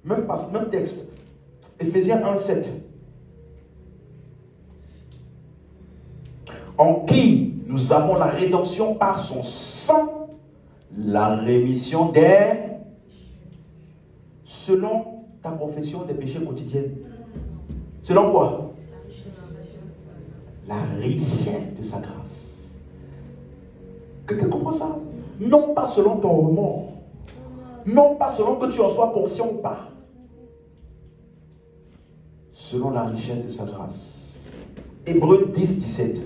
Même texte. Éphésiens 1, 7. En qui nous avons la rédemption par son sang, la rémission des... Selon ta confession des péchés quotidiennes. Selon quoi? La richesse de sa grâce. Quelqu'un comprend ça? Non pas selon ton remords. Non pas selon que tu en sois conscient ou pas. Selon la richesse de sa grâce. Hébreux 10, 17.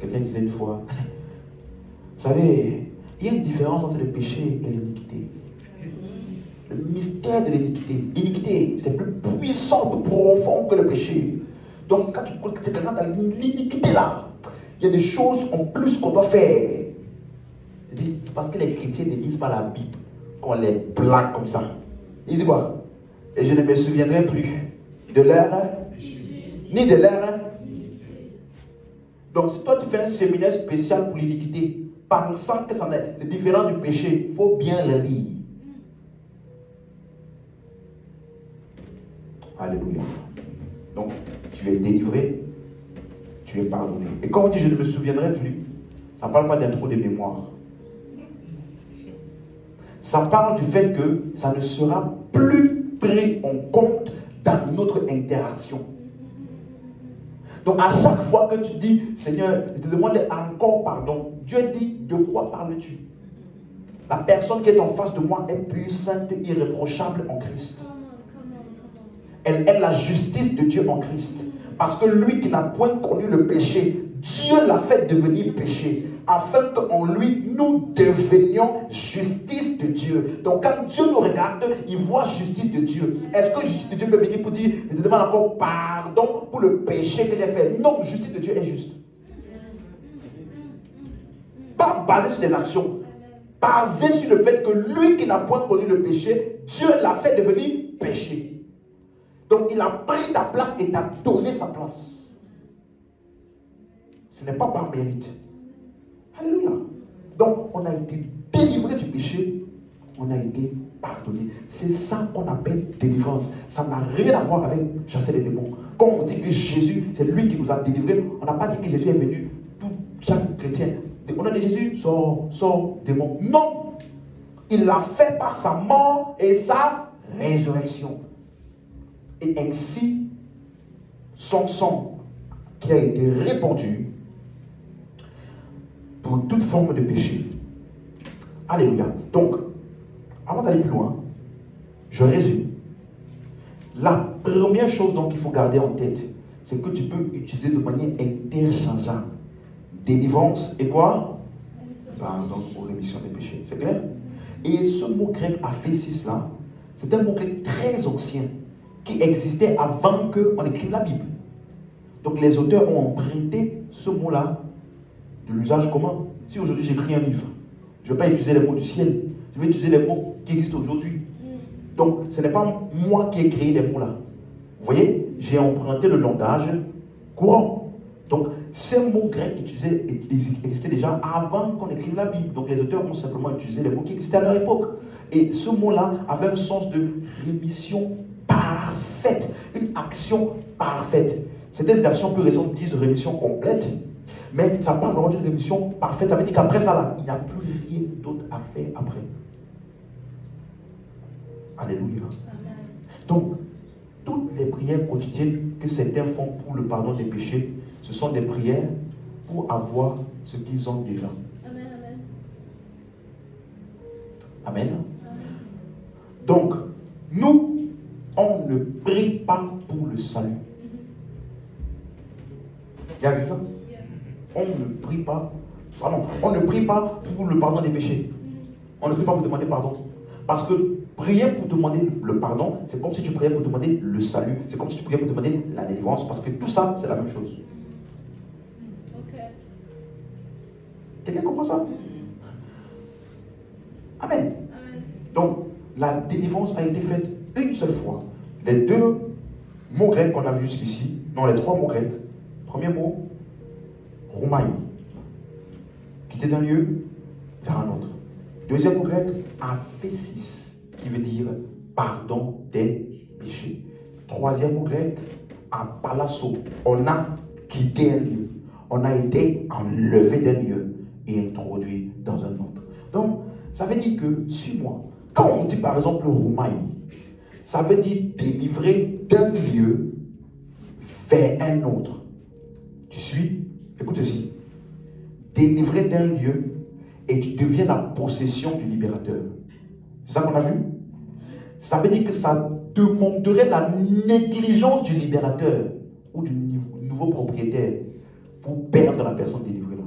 Quelqu'un disait une fois, vous savez, il y a une différence entre le péché et l'iniquité. Le mystère de l'iniquité. L'iniquité, c'est plus puissant, plus profond que le péché. Donc, quand tu regardes dans l'iniquité là, il y a des choses en plus qu'on doit faire. Parce que les chrétiens ne lisent pas la Bible, qu'on les plaque comme ça. Ils disent quoi? Et je ne me souviendrai plus de leur ni de leur. Donc, si toi tu fais un séminaire spécial pour l'iniquité, pensant que ça est différent du péché, il faut bien le lire. Alléluia. Donc, tu es délivré, tu es pardonné. Et quand on dit je ne me souviendrai plus, ça ne parle pas d'un trou de mémoire. Ça parle du fait que ça ne sera plus pris en compte dans notre interaction. Donc, à chaque fois que tu dis, Seigneur, je te demande encore pardon, Dieu dit, de quoi parles-tu? La personne qui est en face de moi est pure, sainte, irréprochable en Christ. Elle est la justice de Dieu en Christ. Parce que lui qui n'a point connu le péché, Dieu l'a fait devenir péché, afin qu'en lui, nous devenions justice de Dieu. Donc quand Dieu nous regarde, il voit justice de Dieu. Est-ce que justice de Dieu peut venir pour dire, je te demande encore pardon pour le péché que j'ai fait? Non, justice de Dieu est juste. Pas basé sur des actions, basé sur le fait que lui qui n'a point connu le péché, Dieu l'a fait devenir péché. Donc il a pris ta place et t'a donné sa place. Ce n'est pas par mérite. Alléluia. Donc on a été délivré du péché, on a été pardonné. C'est ça qu'on appelle délivrance. Ça n'a rien à voir avec chasser les démons. Quand on dit que Jésus, c'est lui qui nous a délivrés, on n'a pas dit que Jésus est venu, chaque chrétien. On a dit Jésus, sort démon. Non! Il l'a fait par sa mort et sa résurrection. Et ainsi, son sang qui a été répandu pour toute forme de péché. Alléluia. Donc, avant d'aller plus loin, je résume. La première chose donc qu'il faut garder en tête, c'est que tu peux utiliser de manière interchangeable. Délivrance et quoi? Pardon pour rémission des péchés. C'est clair? Et ce mot grec aphésis là, c'est un mot grec très ancien qui existait avant qu'on écrive la Bible. Donc les auteurs ont emprunté ce mot-là de l'usage commun. Si aujourd'hui j'écris un livre, je ne vais pas utiliser les mots du ciel, je vais utiliser les mots qui existent aujourd'hui. Donc ce n'est pas moi qui ai créé les mots-là. Vous voyez, j'ai emprunté le langage courant. Donc ces mots grecs existaient déjà avant qu'on écrive la Bible. Donc les auteurs ont simplement utilisé les mots qui existaient à leur époque. Et ce mot-là avait un sens de rémission parfaite, une action parfaite. Certaines versions plus récentes disent rémission complète, mais ça parle vraiment d'une rémission parfaite. Ça veut dire qu'après ça, là, il n'y a plus rien d'autre à faire après. Alléluia. Donc, toutes les prières quotidiennes que certains font pour le pardon des péchés, ce sont des prières pour avoir ce qu'ils ont déjà. Amen. Amen. Donc, nous, on ne prie pas pour le salut. Vous avez vu ça? on ne prie pas, pardon, on ne prie pas pour le pardon des péchés. On ne prie pas pour demander pardon. Parce que prier pour demander le pardon, c'est comme si tu priais pour demander le salut. C'est comme si tu priais pour demander la délivrance. Parce que tout ça, c'est la même chose. Ok. Quelqu'un comprend ça? Amen. Amen. Donc, la délivrance a été faite une seule fois. Les deux mots grecs qu'on a vus jusqu'ici, non, les trois mots grecs. Premier mot, Roumaï. Quitter d'un lieu vers un autre. Deuxième mot grec, aphésis, qui veut dire pardon des péchés. Troisième mot grec, apalasso. On a quitté un lieu. On a été enlevé d'un lieu et introduit dans un autre. Donc, ça veut dire que, suis-moi, quand on dit par exemple Roumaï, ça veut dire délivrer d'un lieu vers un autre. Tu suis? Écoute ceci. Délivrer d'un lieu et tu deviens la possession du libérateur. C'est ça qu'on a vu? Ça veut dire que ça demanderait la négligence du libérateur ou du nouveau propriétaire pour perdre la personne délivrée là.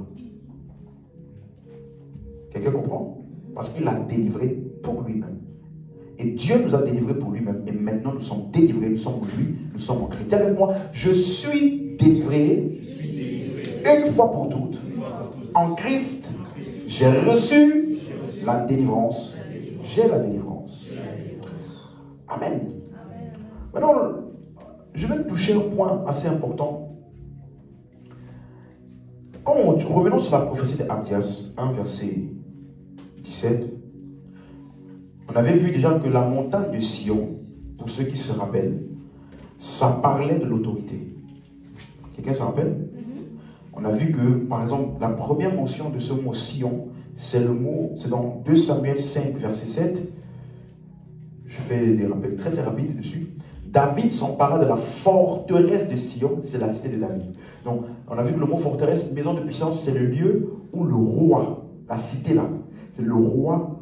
Quelqu'un comprend? Parce qu'il a délivré pour lui-même. Et Dieu nous a délivrés pour lui-même. Et maintenant nous sommes délivrés, nous sommes lui, nous sommes en Christ. Dis avec moi, je suis délivré, une fois pour toutes. En Christ, j'ai reçu la délivrance. J'ai la délivrance. Amen. Maintenant, je vais toucher un point assez important. Quand revenons sur la prophétie d'Abdias, 1 verset 17, on avait vu déjà que la montagne de Sion, pour ceux qui se rappellent, ça parlait de l'autorité. Quelqu'un se rappelle? On a vu que, par exemple, la première mention de ce mot Sion, c'est le mot, c'est dans 2 Samuel 5, verset 7. Je fais des rappels très très rapides dessus. David s'empara de la forteresse de Sion, c'est la cité de David. Donc, on a vu que le mot forteresse, maison de puissance, c'est le lieu où le roi, la cité là, c'est le roi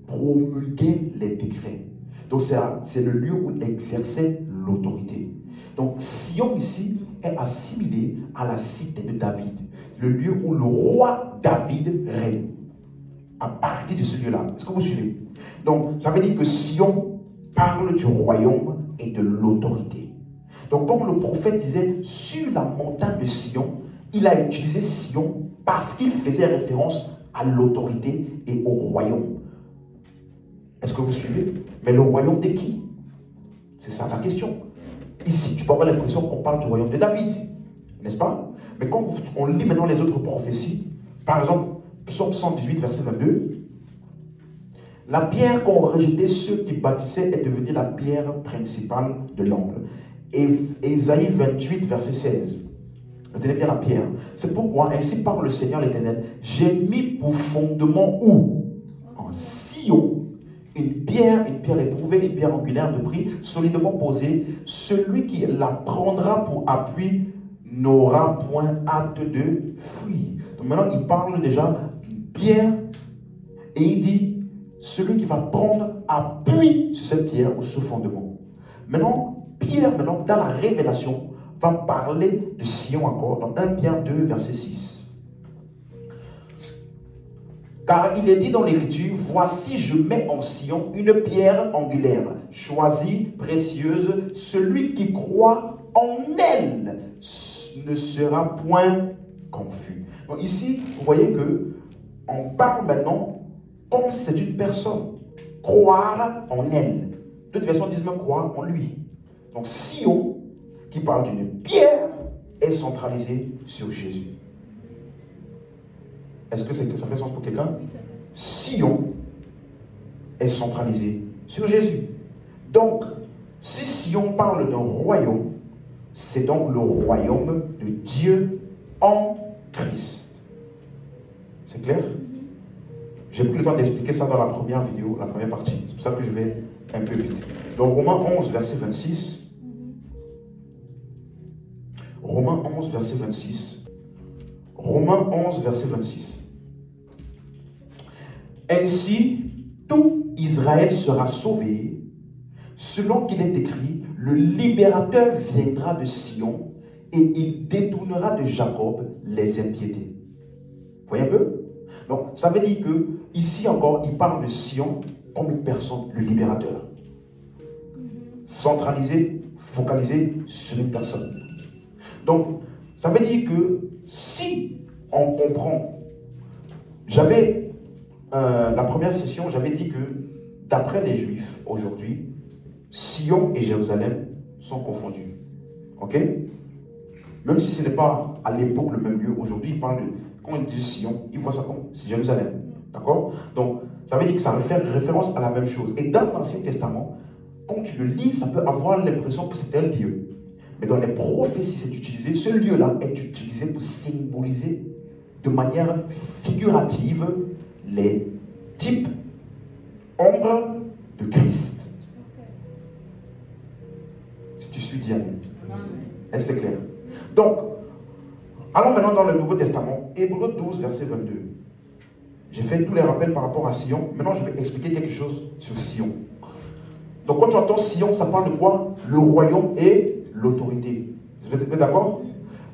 promulguait les décrets. Donc, c'est le lieu où il exerçait l'autorité. Donc, Sion ici est assimilé à la cité de David, le lieu où le roi David règne. À partir de ce lieu-là, est-ce que vous suivez? Donc, ça veut dire que Sion parle du royaume et de l'autorité. Donc, comme le prophète disait, sur la montagne de Sion, il a utilisé Sion parce qu'il faisait référence à l'autorité et au royaume. Est-ce que vous suivez? Mais le royaume de qui? C'est ça la question. Ici, tu peux avoir l'impression qu'on parle du royaume de David, n'est-ce pas? Mais quand on lit maintenant les autres prophéties, par exemple, Psaume 118, verset 22, la pierre qu'ont rejeté ceux qui bâtissaient est devenue la pierre principale de l'angle. Et Ésaïe 28, verset 16. Retenez bien la pierre. C'est pourquoi, ainsi parle le Seigneur l'Éternel, j'ai mis pour fondement où? En Sion. Une pierre éprouvée, une pierre angulaire de prix, solidement posée. Celui qui la prendra pour appui n'aura point hâte de fuir. Donc maintenant, il parle déjà d'une pierre et il dit, celui qui va prendre appui sur cette pierre ou sur ce fondement. Maintenant, Pierre, dans la révélation, va parler de Sion encore, dans 1 Pierre 2, verset 6. Car il est dit dans l'Écriture, voici je mets en Sion une pierre angulaire, choisie, précieuse, celui qui croit en elle ne sera point confus. Donc ici, vous voyez que on parle maintenant comme si c'est une personne. Croire en elle. D'autres versions disent même croire en lui. Donc Sion, qui parle d'une pierre, est centralisée sur Jésus. Est-ce que ça fait sens pour quelqu'un? Sion est centralisé sur Jésus. Donc, si Sion parle d'un royaume, c'est donc le royaume de Dieu en Christ. C'est clair? J'ai pris le temps d'expliquer ça dans la première vidéo, la première partie. C'est pour ça que je vais un peu vite. Donc, Romains 11, verset 26. Romains 11, verset 26. Romains 11, verset 26. Ainsi, tout Israël sera sauvé, selon qu'il est écrit, le libérateur viendra de Sion, et il détournera de Jacob les impiétés. Vous voyez un peu? Donc, ça veut dire que, ici encore, il parle de Sion comme une personne, le libérateur. Centralisé, focalisé sur une personne. Donc, ça veut dire que si on comprend, la première session, j'avais dit que d'après les Juifs, aujourd'hui, Sion et Jérusalem sont confondus. Ok? Même si ce n'est pas à l'époque le même lieu, aujourd'hui, quand on dit Sion, ils voient ça comme c'est Jérusalem. D'accord? Donc, ça veut dire que ça fait référence à la même chose. Et dans l'Ancien Testament, quand tu le lis, ça peut avoir l'impression que c'est un lieu. Mais dans les prophéties, c'est utilisé, ce lieu-là est utilisé pour symboliser de manière figurative les types, ombres de Christ. Si tu suis, dis Amen. Est-ce que c'est clair? Donc, allons maintenant dans le Nouveau Testament, Hébreux 12, verset 22. J'ai fait tous les rappels par rapport à Sion. Maintenant, je vais expliquer quelque chose sur Sion. Donc, quand tu entends Sion, ça parle de quoi? Le royaume et l'autorité. Vous êtes d'accord?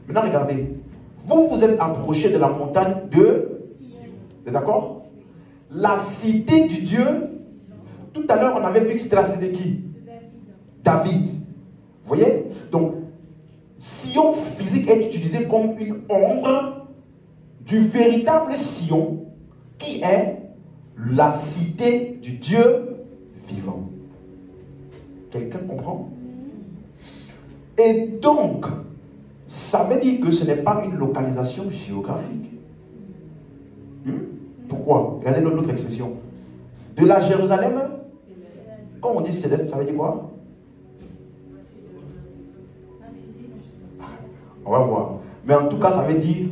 Maintenant, regardez. Vous vous êtes approché de la montagne de Sion. Vous êtes d'accord? La cité du Dieu. Tout à l'heure, on avait vu que c'était la cité de qui? David. Vous voyez? Donc, Sion physique est utilisé comme une ombre du véritable Sion qui est la cité du Dieu vivant. Quelqu'un comprend? Et donc, ça veut dire que ce n'est pas une localisation géographique. Pourquoi? Regardez l'autre expression. De la Jérusalem, quand on dit céleste, ça veut dire quoi? On va voir. Mais en tout cas, ça veut dire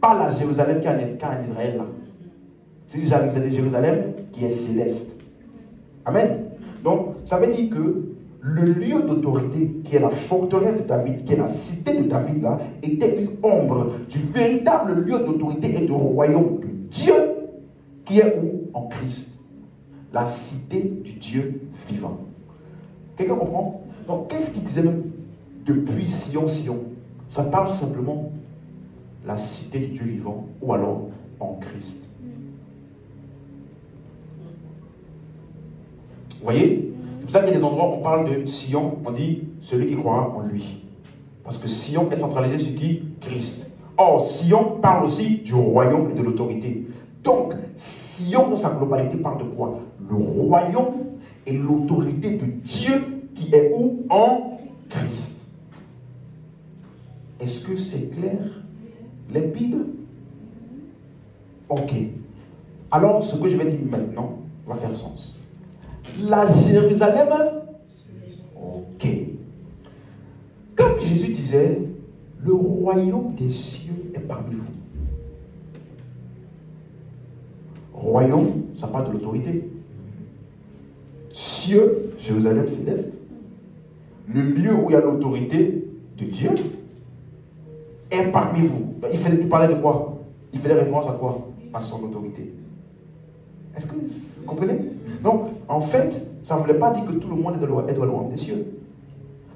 pas la Jérusalem qui est en Israël là. C'est Jérusalem qui est céleste. Amen. Donc, ça veut dire que le lieu d'autorité, qui est la forteresse de David, qui est la cité de David là, était une ombre du véritable lieu d'autorité et de royaume de Dieu, qui est où? En Christ. La cité du Dieu vivant. Quelqu'un comprend? Donc, qu'est-ce qu'il disait même depuis Sion, Sion? Ça parle simplement de la cité du Dieu vivant, ou alors en Christ. Vous voyez? C'est pour ça qu'il y a des endroits où on parle de Sion, on dit celui qui croira en lui. Parce que Sion est centralisé sur qui? Christ. Or, Sion parle aussi du royaume et de l'autorité. Donc, Sion dans sa globalité parle de quoi? Le royaume et l'autorité de Dieu qui est où? En Christ. Est-ce que c'est clair? Limpide? Ok. Alors, ce que je vais dire maintenant va faire sens. La Jérusalem? Ok. Comme Jésus disait, le royaume des cieux est parmi vous. Royaume, ça parle de l'autorité. Cieux, Jérusalem céleste. Le lieu où il y a l'autorité de Dieu est parmi vous. Il parlait de quoi? Il faisait référence à quoi? À son autorité. Est-ce que vous comprenez? Donc, en fait, ça ne voulait pas dire que tout le monde est dans le royaume des cieux.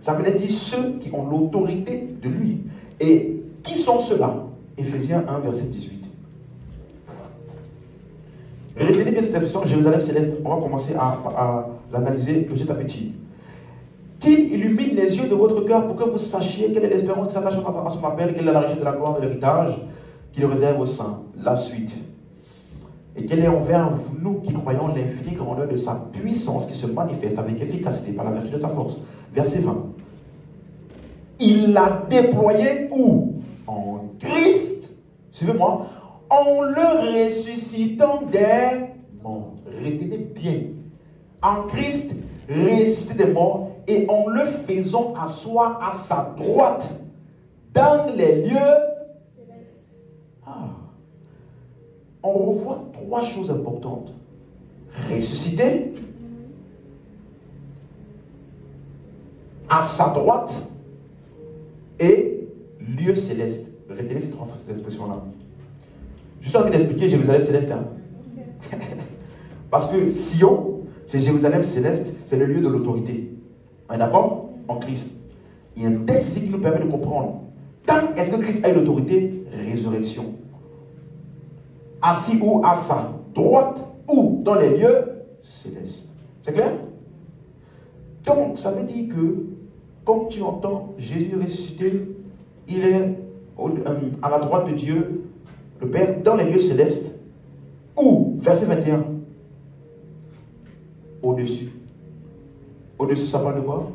Ça voulait dire ceux qui ont l'autorité de lui. Et qui sont ceux-là? Éphésiens 1, verset 18. Retenez bien cette expression, Jérusalem céleste. On va commencer à l'analyser petit à petit. Qu'il illumine les yeux de votre cœur pour que vous sachiez quelle est l'espérance qui s'attache à son appel, quelle est la richesse de la gloire de l'héritage qu'il réserve aux saints. La suite. Et quelle est envers nous qui croyons l'infinie grandeur de sa puissance qui se manifeste avec efficacité par la vertu de sa force. Verset 20. Il l'a déployé où? En Christ. Suivez-moi. En le ressuscitant des morts. Retenez bien. En Christ, ressuscité des morts, et en le faisant asseoir à sa droite dans les lieux. On revoit trois choses importantes. Ressuscité, à sa droite, et lieu céleste. Retenez ces trois expressions-là. Je suis en train d'expliquer Jérusalem céleste. Hein? Parce que Sion, c'est Jérusalem céleste, c'est le lieu de l'autorité. On est d'accord? En Christ. Il y a un texte ici qui nous permet de comprendre. Quand est-ce que Christ a une autorité? Résurrection. Assis où? À sa droite ou dans les lieux célestes. C'est clair? Donc, ça veut dire que, comme tu entends Jésus ressuscité, il est à la droite de Dieu, le Père, dans les lieux célestes. Ou, verset 21, au-dessus. Au-dessus, ça parle de quoi?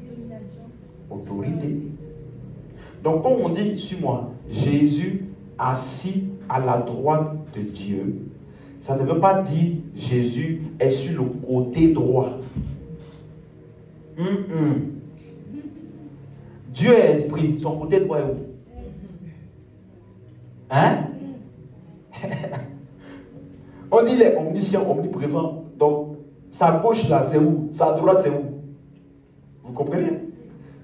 Domination. Autorité. Donc, comme on dit, suis-moi, Jésus assis à la droite de Dieu, ça ne veut pas dire Jésus est sur le côté droit. Dieu est esprit, son côté droit est où? Hein? On dit il est omniscient, omniprésent. Donc, sa gauche là, c'est où? Sa droite, c'est où? Vous comprenez?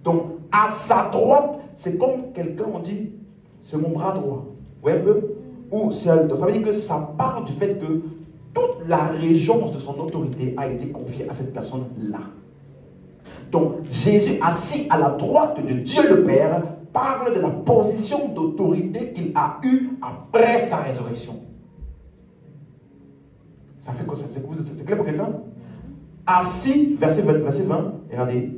Donc, à sa droite, c'est comme quelqu'un, on dit, c'est mon bras droit. Vous voyez un peu? Ou ça veut dire que ça part du fait que toute la régence de son autorité a été confiée à cette personne-là. Donc, Jésus, assis à la droite de Dieu le Père, parle de la position d'autorité qu'il a eue après sa résurrection. Ça fait quoi? C'est clair pour quelqu'un? Assis, verset 20, regardez.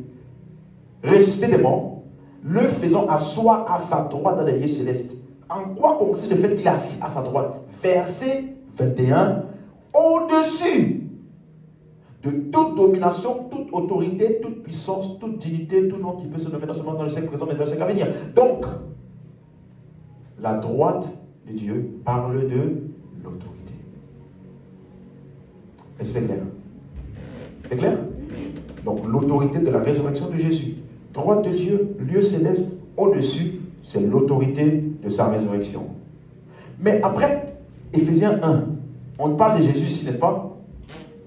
Ressuscité des morts, le faisant asseoir à sa droite dans les lieux célestes. En quoi consiste le fait qu'il est assis à sa droite? Verset 21. Au-dessus de toute domination, toute autorité, toute puissance, toute dignité, tout nom qui peut se nommer non seulement dans le siècle présent, mais dans le siècle à venir. Donc, la droite de Dieu parle de l'autorité. Est-ce que c'est clair? C'est clair? Donc, l'autorité de la résurrection de Jésus. Droite de Dieu, lieu céleste, au-dessus, c'est l'autorité de sa résurrection. Mais après, Éphésiens 1, on parle de Jésus ici, n'est-ce pas?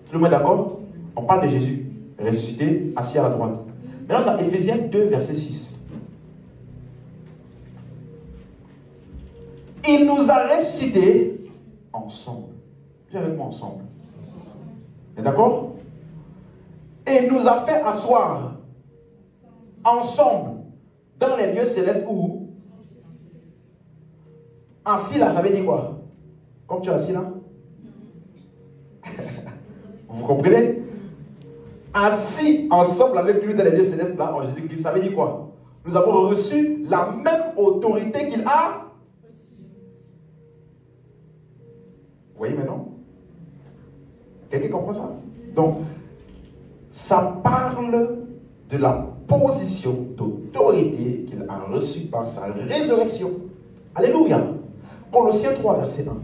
Tout le monde est d'accord? On parle de Jésus, ressuscité, assis à la droite. Maintenant, dans Éphésiens 2, verset 6. Il nous a ressuscités ensemble. Viens avec moi ensemble. Vous êtes d'accord? Et nous a fait asseoir ensemble dans les lieux célestes où? Assis là, ça veut dire quoi? Comme tu es assis là? Vous comprenez? Assis ensemble avec lui dans les lieux célestes là, en Jésus-Christ, ça veut dire quoi? Nous avons reçu la même autorité qu'il a. Vous voyez maintenant? Quelqu'un comprend ça? Donc, ça parle de la position d'autorité qu'il a reçue par sa résurrection. Alléluia. Colossiens 3, verset 1.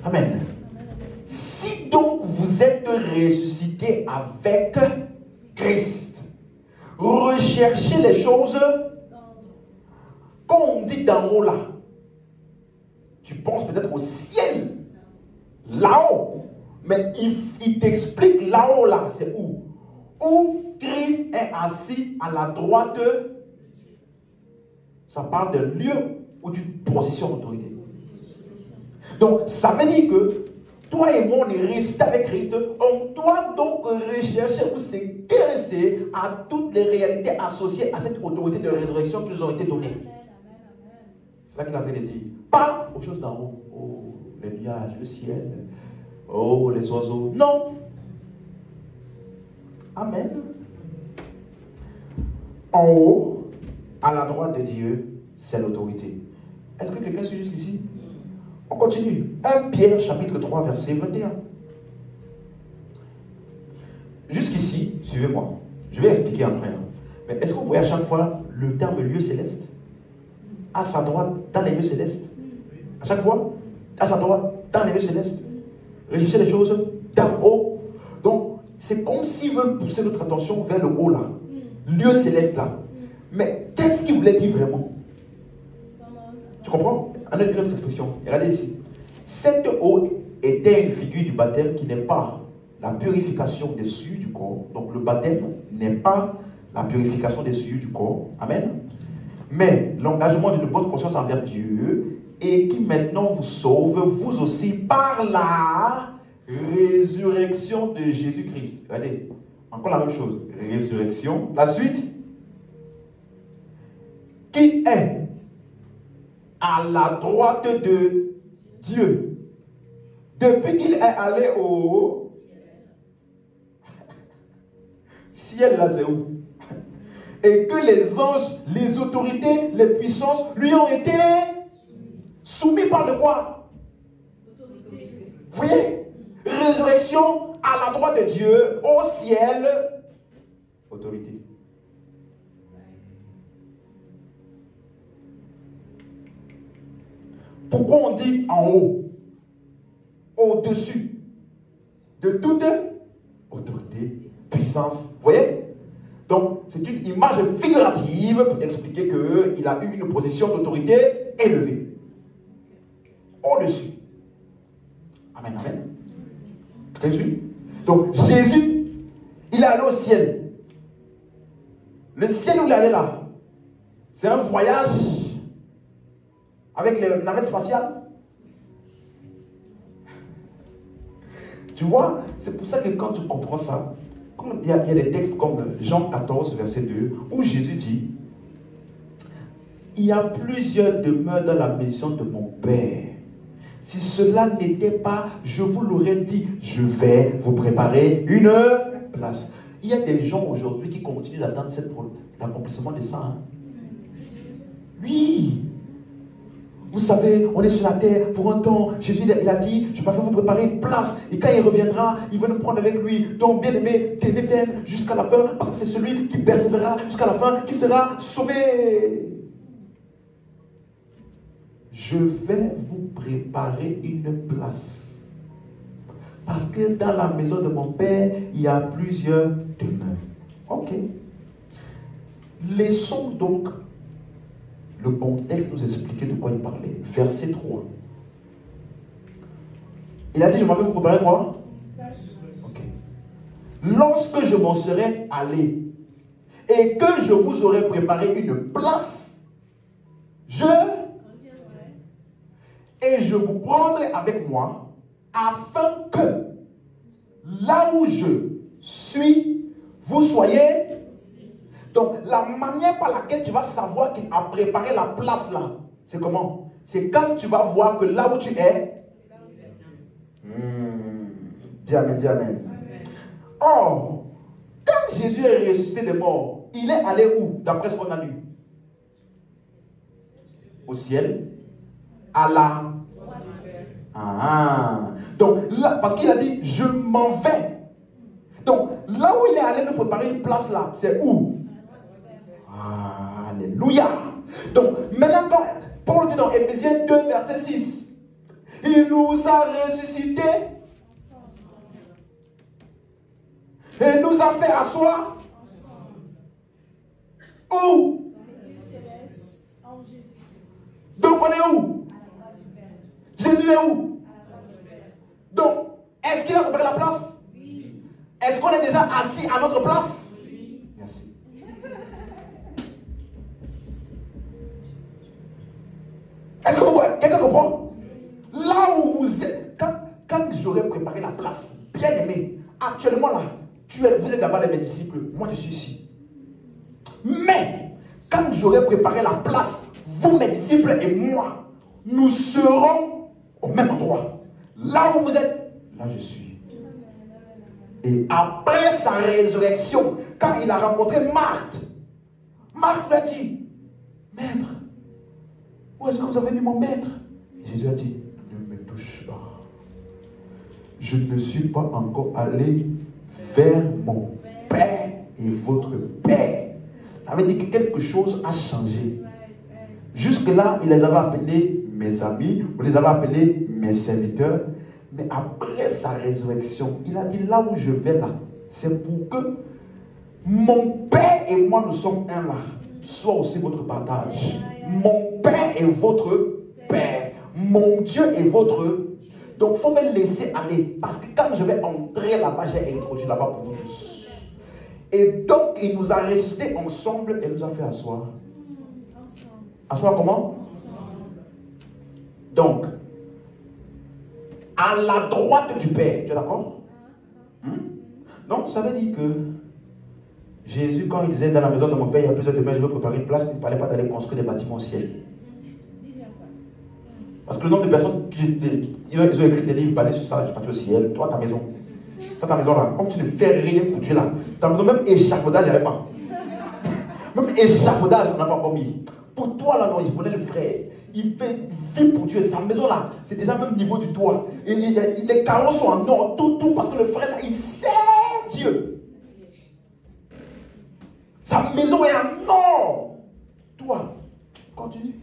Amen. Si donc vous êtes ressuscités avec Christ, recherchez les choses qu'on dit d'en haut là. Tu penses peut-être au ciel, là-haut, mais il t'explique là-haut là, c'est où? Où Christ est assis à la droite. Ça parle d'un lieu ou d'une position d'autorité. Donc, ça veut dire que toi et moi, on est ressuscités avec Christ. On doit donc rechercher ou s'intéresser à toutes les réalités associées à cette autorité de résurrection qui nous ont été données. C'est ça qu'il avait dit. Pas aux choses d'en haut. Oh, les nuages, le ciel. Oh, les oiseaux. Non. Amen. En haut, à la droite de Dieu, c'est l'autorité. Est-ce que quelqu'un suit jusqu'ici? On continue. 1 Pierre chapitre 3 verset 21. Jusqu'ici, suivez-moi. Je vais expliquer après. Mais est-ce que vous voyez à chaque fois le terme lieu céleste? À sa droite, dans les lieux célestes. À chaque fois, à sa droite, dans les lieux célestes. Rechercher les choses d'en haut. Donc, c'est comme s'ils veulent pousser notre attention vers le haut là. Lieu céleste là. Mais qu'est-ce qu'il voulait dire vraiment? Tu comprends? Une autre expression. Regardez ici. Cette eau était une figure du baptême qui n'est pas la purification des souillures du corps. Donc le baptême n'est pas la purification des souillures du corps. Amen. Mais l'engagement d'une bonne conscience envers Dieu et qui maintenant vous sauve, vous aussi, par la Résurrection de Jésus-Christ. Regardez, encore la même chose. Résurrection. La suite. Qui est à la droite de Dieu. Depuis qu'il est allé au ciel, là c'est où? Et que les anges, les autorités, les puissances lui ont été soumis par de quoi? Autorité. Vous voyez? Résurrection à la droite de Dieu, au ciel, autorité. Pourquoi on dit en haut, au-dessus de toute autorité, puissance? Vous voyez? Donc, c'est une image figurative pour expliquer qu'il a eu une position d'autorité élevée. Au-dessus. Amen, amen. Jésus. Donc, Jésus, il est allé au ciel. Le ciel où il est allé là, c'est un voyage avec les navettes spatiales. Tu vois, c'est pour ça que quand tu comprends ça, comme il y a des textes comme Jean 14, verset 2, où Jésus dit, il y a plusieurs demeures dans la maison de mon Père. Si cela n'était pas, je vous l'aurais dit, je vais vous préparer une place. Il y a des gens aujourd'hui qui continuent d'attendre l'accomplissement de ça. Hein? Oui. Vous savez, on est sur la terre pour un temps. Jésus, il a dit, je vais vous préparer une place. Et quand il reviendra, il va nous prendre avec lui. Donc, bien aimé, t'es jusqu'à la fin, parce que c'est celui qui persévérera jusqu'à la fin, qui sera sauvé. Je vais vous préparer une place. Parce que dans la maison de mon Père, il y a plusieurs demeures. Ok. Laissons donc le contexte nous expliquer de quoi il parlait. Verset 3. Il a dit, je m'en vais vous préparer quoi? Ok. Lorsque je m'en serai allé et que je vous aurai préparé une place, et je vous prendrai avec moi afin que là où je suis, vous soyez. Donc, la manière par laquelle tu vas savoir qu'il a préparé la place là, c'est comment? C'est quand tu vas voir que là où tu es. Dis amen, dis amen. Or, quand Jésus est ressuscité des morts, il est allé où? D'après ce qu'on a lu? Au ciel. À la. Donc, là, parce qu'il a dit, je m'en vais. Donc, là où il est allé nous préparer une place là, c'est où? Alléluia. Donc, maintenant, quand Paul dit dans Éphésiens 2, verset 6, il nous a ressuscités et nous a fait asseoir. Où? Donc, on est où? Jésus est où? Donc, est-ce qu'il a préparé la place? Oui. Est-ce qu'on est déjà assis à notre place? Oui. Merci. Est-ce que vous comprenez? Quelqu'un comprend? Là où vous êtes, quand j'aurais préparé la place, bien aimé, actuellement là, vous êtes là-bas mes disciples, moi je suis ici. Mais, quand j'aurais préparé la place, vous mes disciples et moi, nous serons au même endroit. Là où vous êtes, là je suis. Et après sa résurrection, quand il a rencontré Marthe, Marthe lui a dit, Maître, où est-ce que vous avez mis mon maître? Et Jésus a dit, ne me touche pas. Je ne suis pas encore allé vers mon Père et votre Père. Ça veut dire que quelque chose a changé. Jusque-là, il les avait appelés mes amis, vous les avez appelés mes serviteurs. Mais après sa résurrection, il a dit là où je vais là, c'est pour que mon Père et moi nous sommes un là. Soit aussi votre partage. Mon Père est votre Père. Mon Dieu est votre. Donc il faut me laisser aller. Parce que quand je vais entrer là-bas, j'ai introduit là-bas pour vous tous. Et donc il nous a restés ensemble et nous a fait asseoir. Asseoir comment? Donc, à la droite du Père. Tu es d'accord? Donc, ça veut dire que Jésus, quand il disait dans la maison de mon Père, il y a plusieurs demeures, je veux préparer une place, il ne parlait pas d'aller construire des bâtiments au ciel. Parce que le nombre de personnes ils ont écrit des livres basés sur ça, je parti au ciel, toi ta maison. Toi ta maison là, comme tu ne fais rien pour Dieu là, ta maison, même échafaudage, il n'y avait pas. Même échafaudage, on n'a pas commis. Pour toi là, non, il connaît le frère. Il fait pour Dieu. Sa maison là, c'est déjà le même niveau du toit. Et les carreaux sont en or, tout, parce que le frère là, il sait Dieu. Sa maison est en or. Toi, continue.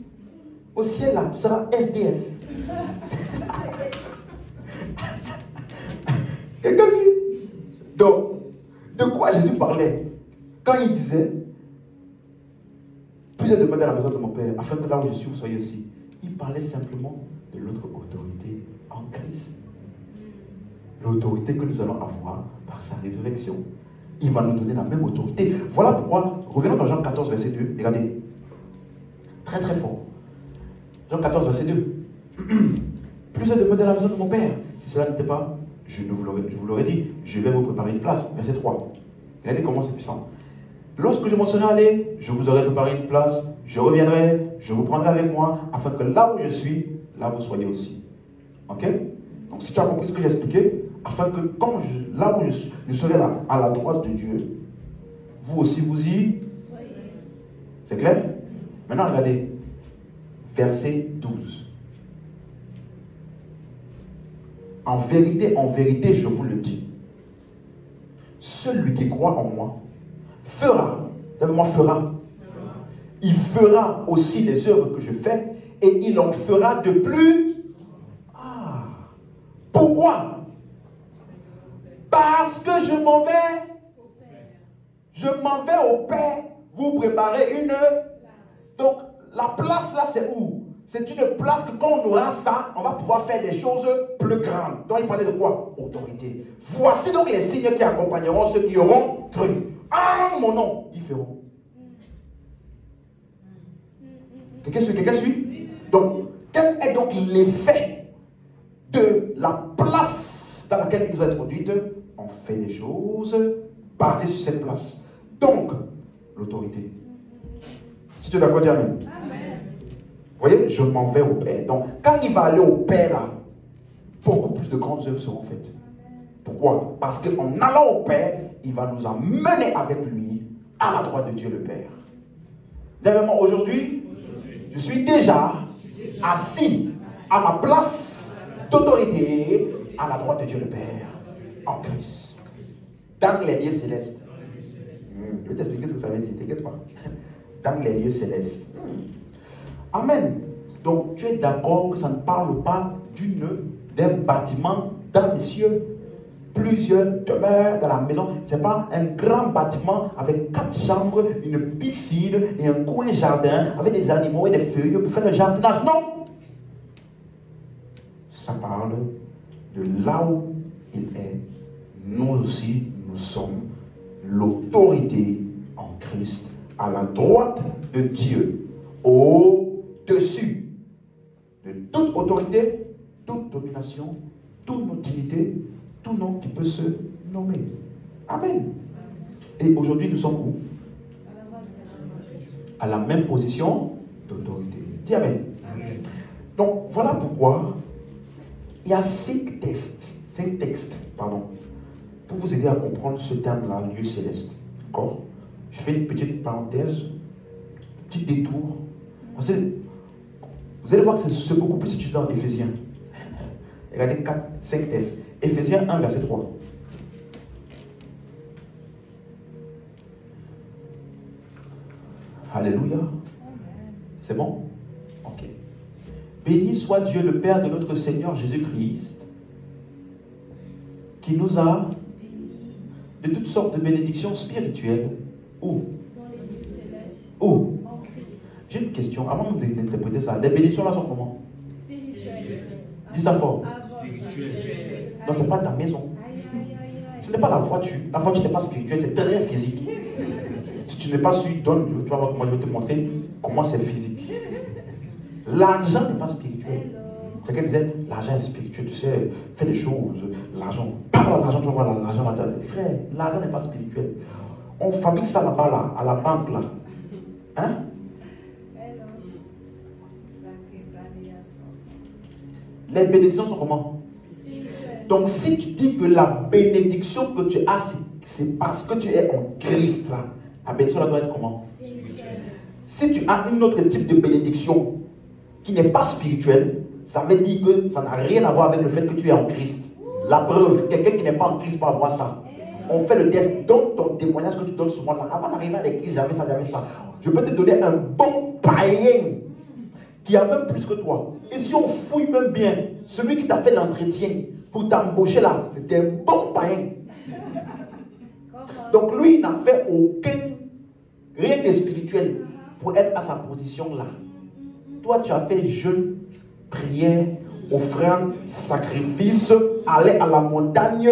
Au ciel là, tu seras SDF. Quelqu'un suit? Donc, de quoi Jésus parlait quand il disait plusieurs demeures dans la maison de mon Père, afin que là où je suis, vous soyez aussi. Il parlait simplement de l'autre autorité en Christ. L'autorité que nous allons avoir par sa résurrection. Il va nous donner la même autorité. Voilà pourquoi, revenons dans Jean 14, verset 2. Regardez. Très très fort. Jean 14, verset 2. Plusieurs demeures dans la maison de mon Père. Si cela n'était pas, je vous l'aurais dit, je vais vous préparer une place. Verset 3. Regardez comment c'est puissant. Lorsque je m'en serai allé, je vous aurai préparé une place, je reviendrai, je vous prendrai avec moi, afin que là où je suis, là vous soyez aussi. Ok? Donc si tu as compris ce que j'ai expliqué, afin que là où je serai là, à la droite de Dieu, vous aussi vous y soyez. C'est clair? Maintenant regardez, verset 12. En vérité, je vous le dis, celui qui croit en moi, fera, il fera aussi les œuvres que je fais et il en fera de plus. Ah, pourquoi? Parce que je m'en vais au Père vous préparer une. Donc la place là c'est où? C'est une place que quand on aura ça, on va pouvoir faire des choses plus grandes. Donc il parlait de quoi? Autorité. Voici donc les signes qui accompagneront ceux qui auront cru. Ah, mon nom, ils feront. Quelqu'un suit? Donc, quel est donc l'effet de la place dans laquelle il nous a introduite? On fait des choses basées sur cette place. Donc, l'autorité. Si tu es d'accord, dis Amen. Vous voyez, je m'en vais au Père. Donc, quand il va aller au Père, là, beaucoup plus de grandes œuvres seront faites. Pourquoi? Parce qu'en allant au Père, il va nous emmener avec lui à la droite de Dieu le Père. Dernièrement, aujourd'hui, je suis déjà assis à ma place d'autorité à la droite de Dieu le Père, en Christ, dans les lieux célestes. Je vais t'expliquer ce que ça veut dire, t'inquiète pas. Dans les lieux célestes. Amen. Donc, tu es d'accord que ça ne parle pas d'un bâtiment dans les cieux? Plusieurs demeures dans la maison. Ce n'est pas un grand bâtiment avec 4 chambres, une piscine et un coin jardin avec des animaux et des feuilles pour faire le jardinage. Non! Ça parle de là où il est. Nous aussi, nous sommes l'autorité en Christ à la droite de Dieu, au-dessus de toute autorité, toute domination, toute dignité, tout nom qui peut se nommer. Amen. Et aujourd'hui, nous sommes où? À la même position d'autorité. Dis Amen. Amen. Donc, voilà pourquoi il y a 5 textes, pour vous aider à comprendre ce terme-là, lieu céleste. D'accord? Je fais une petite parenthèse, un petit détour. Parce que vous allez voir que c'est beaucoup plus utilisé dans Éphésiens. Regardez 5 textes. Éphésiens 1, verset 3. Alléluia. C'est bon? Ok. Béni soit Dieu le Père de notre Seigneur Jésus-Christ, qui nous a de toutes sortes de bénédictions spirituelles. Où? Dans les lieux célestes. Où? En Christ. J'ai une question, avant d'interpréter ça. Les bénédictions là sont comment? Spirituelles. Dis ça fort. Spirituelles. Non, ce n'est pas ta maison. Ce n'est pas la voiture. La voiture n'est pas spirituelle, c'est très physique. Si tu n'es pas su, donne, tu vas voir comment je vais te montrer comment c'est physique. L'argent n'est pas spirituel. Quelqu'un disait, l'argent est spirituel, tu sais, fais des choses, l'argent, parle à l'argent, tu vas voir l'argent va t'aider. Frère, l'argent n'est pas spirituel. On fabrique ça là-bas, là, à la banque, là. Hein? Les bénédictions sont comment? Donc si tu dis que la bénédiction que tu as, c'est parce que tu es en Christ, là, la bénédiction là doit être comment? Si tu as un autre type de bénédiction qui n'est pas spirituelle, ça veut dire que ça n'a rien à voir avec le fait que tu es en Christ. La preuve, quelqu'un qui n'est pas en Christ peut avoir ça. On fait le test, donc ton témoignage que tu donnes souvent là, avant d'arriver à l'église, j'avais ça, j'avais ça. Je peux te donner un bon païen qui a même plus que toi. Et si on fouille même bien, celui qui t'a fait l'entretien pour t'embaucher là, c'était un bon païen. Donc lui, il n'a fait rien de spirituel pour être à sa position là. Toi, tu as fait jeûne, prière, offrande, sacrifice, aller à la montagne,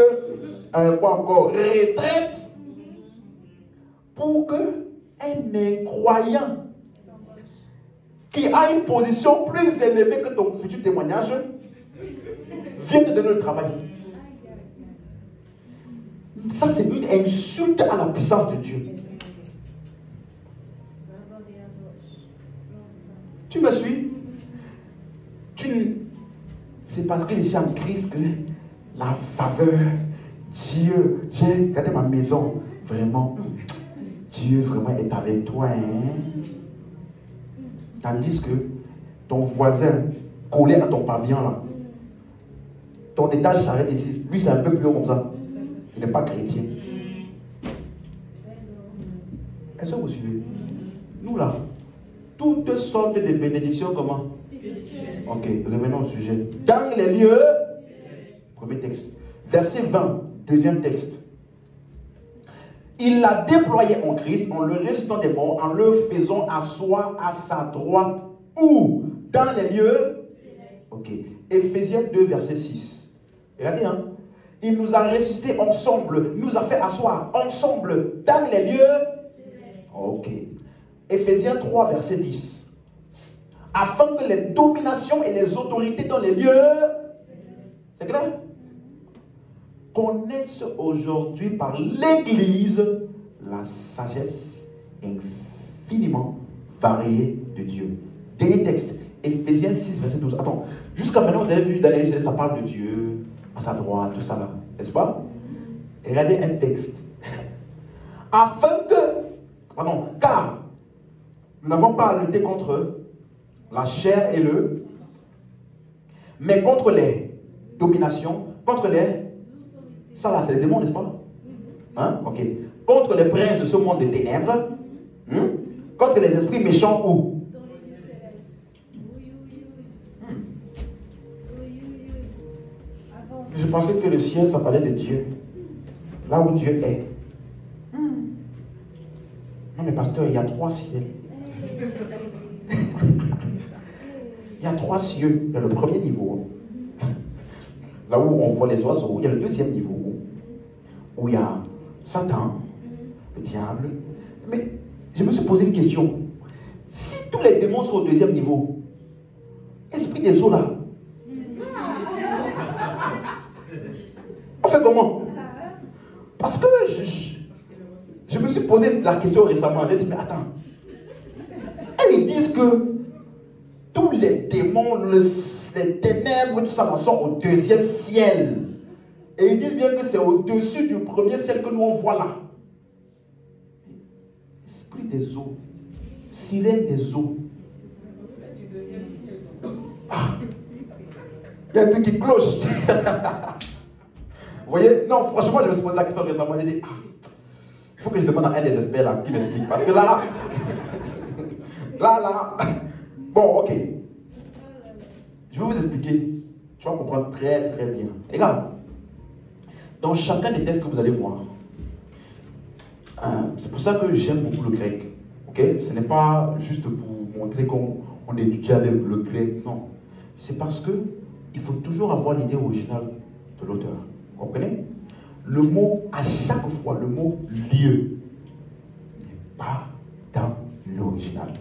quoi encore, retraite, pour qu'un incroyant qui a une position plus élevée que ton futur témoignage vienne te donner le travail. Ça, c'est une insulte à la puissance de Dieu. Tu me suis? C'est parce que je suis en Christ que la faveur, Dieu, j'ai regardé ma maison, vraiment, Dieu vraiment est avec toi. Hein? Tandis que ton voisin collé à ton pavillon là, ton étage s'arrête ici, lui c'est un peu plus haut comme ça, il n'est pas chrétien. Est-ce que vous suivez? Nous là, toutes sortes de bénédictions, comment? Ok, revenons au sujet. Dans les lieux, premier texte, verset 20, deuxième texte. Il l'a déployé en Christ, en le ressuscitant des morts, en le faisant asseoir à sa droite. Où? Dans les lieux. Ok. Éphésiens 2, verset 6. Regardez, hein. Il nous a ressuscités ensemble, nous a fait asseoir ensemble dans les lieux. Ok. Éphésiens 3, verset 10. Afin que les dominations et les autorités dans les lieux, c'est clair, connaissent aujourd'hui par l'Église la sagesse infiniment variée de Dieu. Dernier texte, Éphésiens 6, verset 12. Attends, jusqu'à maintenant, vous avez vu dans l'Église, ça parle de Dieu, à sa droite, tout ça là, n'est-ce pas? Et regardez un texte. Afin que, pardon, car nous n'avons pas à lutter contre la chair et mais contre les dominations, contre les, ça là c'est les démons, n'est-ce pas? Hein? Ok. Contre les princes de ce monde de ténèbres, contre les esprits méchants où? Dans les lieux célestes. Oui. Avance. Je pensais que le ciel ça parlait de Dieu, là où Dieu est. Non mais pasteur, il y a 3 ciels. Il y a 3 cieux. Il y a le premier niveau, là où on voit les oiseaux. Il y a le deuxième niveau, où il y a Satan, le diable. Mais je me suis posé une question. Si tous les démons sont au deuxième niveau, esprit des eaux là, on fait comment? Parce que je me suis posé la question récemment. J'ai dit, mais attends. Ils disent que tous les démons, les ténèbres, tout ça sont au deuxième ciel. Et ils disent bien que c'est au-dessus du premier ciel que nous on voit là. Esprit des eaux, sirène des eaux. Ah, il y a un truc qui cloche. Vous voyez? Non, franchement, je me suis posé la question récemment. J'ai dit, il faut que je demande à un des experts là qui m'explique. Parce que là, bon, ok. Je vais vous expliquer. Tu vas comprendre très très bien. Regarde. Dans chacun des textes que vous allez voir, c'est pour ça que j'aime beaucoup le grec. Ok? Ce n'est pas juste pour montrer qu'on étudie avec le grec. Non. C'est parce que il faut toujours avoir l'idée originale de l'auteur. Vous comprenez? Le mot, à chaque fois, le mot lieu n'est pas dans l'original.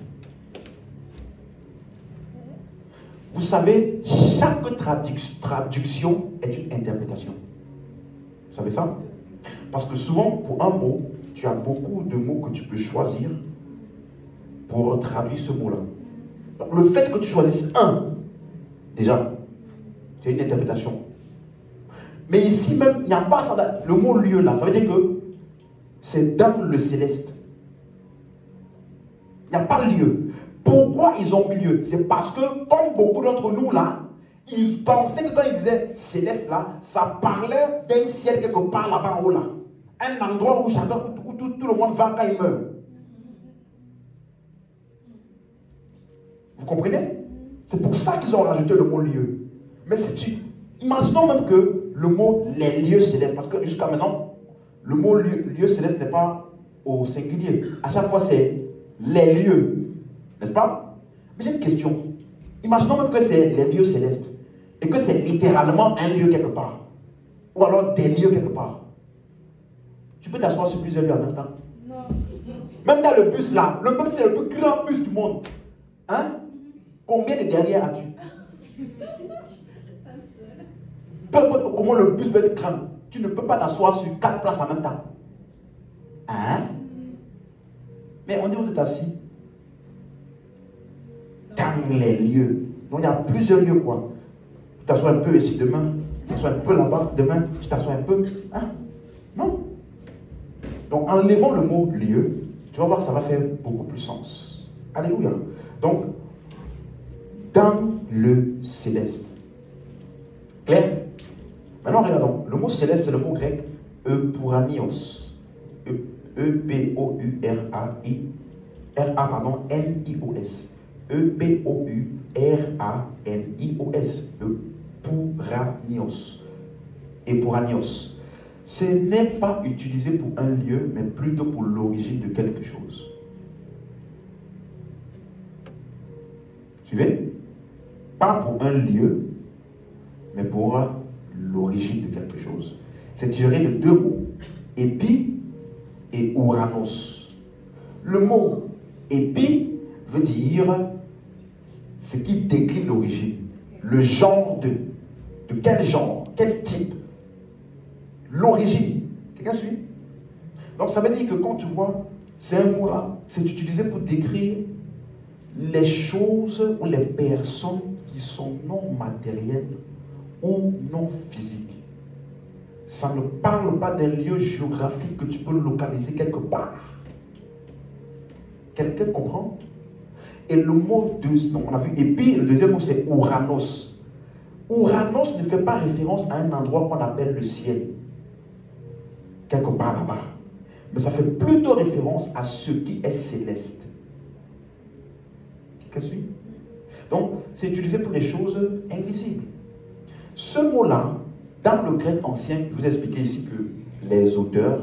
Vous savez, chaque traduction est une interprétation. Vous savez ça? Parce que souvent, pour un mot, tu as beaucoup de mots que tu peux choisir pour traduire ce mot-là. Donc, le fait que tu choisisses un, déjà, c'est une interprétation. Mais ici même, il n'y a pas ça. Le mot lieu là, ça veut dire que c'est dans le céleste. Il n'y a pas lieu. Pourquoi ils ont mis lieu? C'est parce que, comme beaucoup d'entre nous là, ils pensaient que quand ils disaient céleste là, ça parlait d'un ciel quelque part là-bas en haut là. Un endroit où chacun, où tout le monde va quand il meurt. Vous comprenez? C'est pour ça qu'ils ont rajouté le mot lieu. Mais si tu... Imaginons même que le mot les lieux célestes, parce que jusqu'à maintenant, le mot lieu céleste n'est pas au singulier. À chaque fois, c'est les lieux. N'est-ce pas? Mais j'ai une question. Imaginons même que c'est les lieux célestes. Et que c'est littéralement un lieu quelque part. Ou alors des lieux quelque part. Tu peux t'asseoir sur plusieurs lieux en même temps. Non. Même dans le bus là, le bus c'est le plus grand bus du monde. Hein? Combien de derrière as-tu? Peu importe comment le bus va être grand, tu ne peux pas t'asseoir sur 4 places en même temps. Hein? Mais on dit vous êtes assis dans les lieux. Donc il y a plusieurs lieux quoi. Tu t'assois un peu ici demain, tu t'assois un peu là-bas, demain, tu t'assois un peu. Hein? Non. Donc en enlevant le mot lieu, tu vas voir que ça va faire beaucoup plus sens. Alléluia. Donc, dans le céleste. Clair? Maintenant, regardons. Le mot céleste, c'est le mot grec euporanios. E-P-O-U-R-A-I. R-A, pardon, N-I-O-S. E-P-O-U-R-A-N-I-O-S. Euporanios. Euporanios. Ce n'est pas utilisé pour un lieu, mais plutôt pour l'origine de quelque chose. Suivez? Pas pour un lieu, mais pour l'origine de quelque chose. C'est tiré de deux mots, épi et ouranos. Le mot épi veut dire ce qui décrit l'origine, le genre de quel genre, quel type, l'origine. Quelqu'un suit? Donc ça veut dire que quand tu vois, c'est un mot là, c'est utilisé pour décrire les choses ou les personnes qui sont non matérielles ou non physiques. Ça ne parle pas d'un lieu géographique que tu peux localiser quelque part. Quelqu'un comprend? Et le mot donc on a vu, et puis le deuxième mot c'est ouranos. Ouranos ne fait pas référence à un endroit qu'on appelle le ciel, quelque part là-bas. Mais ça fait plutôt référence à ce qui est céleste. Qu'est-ce que c'est? Donc, c'est utilisé pour les choses invisibles. Ce mot-là, dans le grec ancien, je vous ai expliqué ici que les auteurs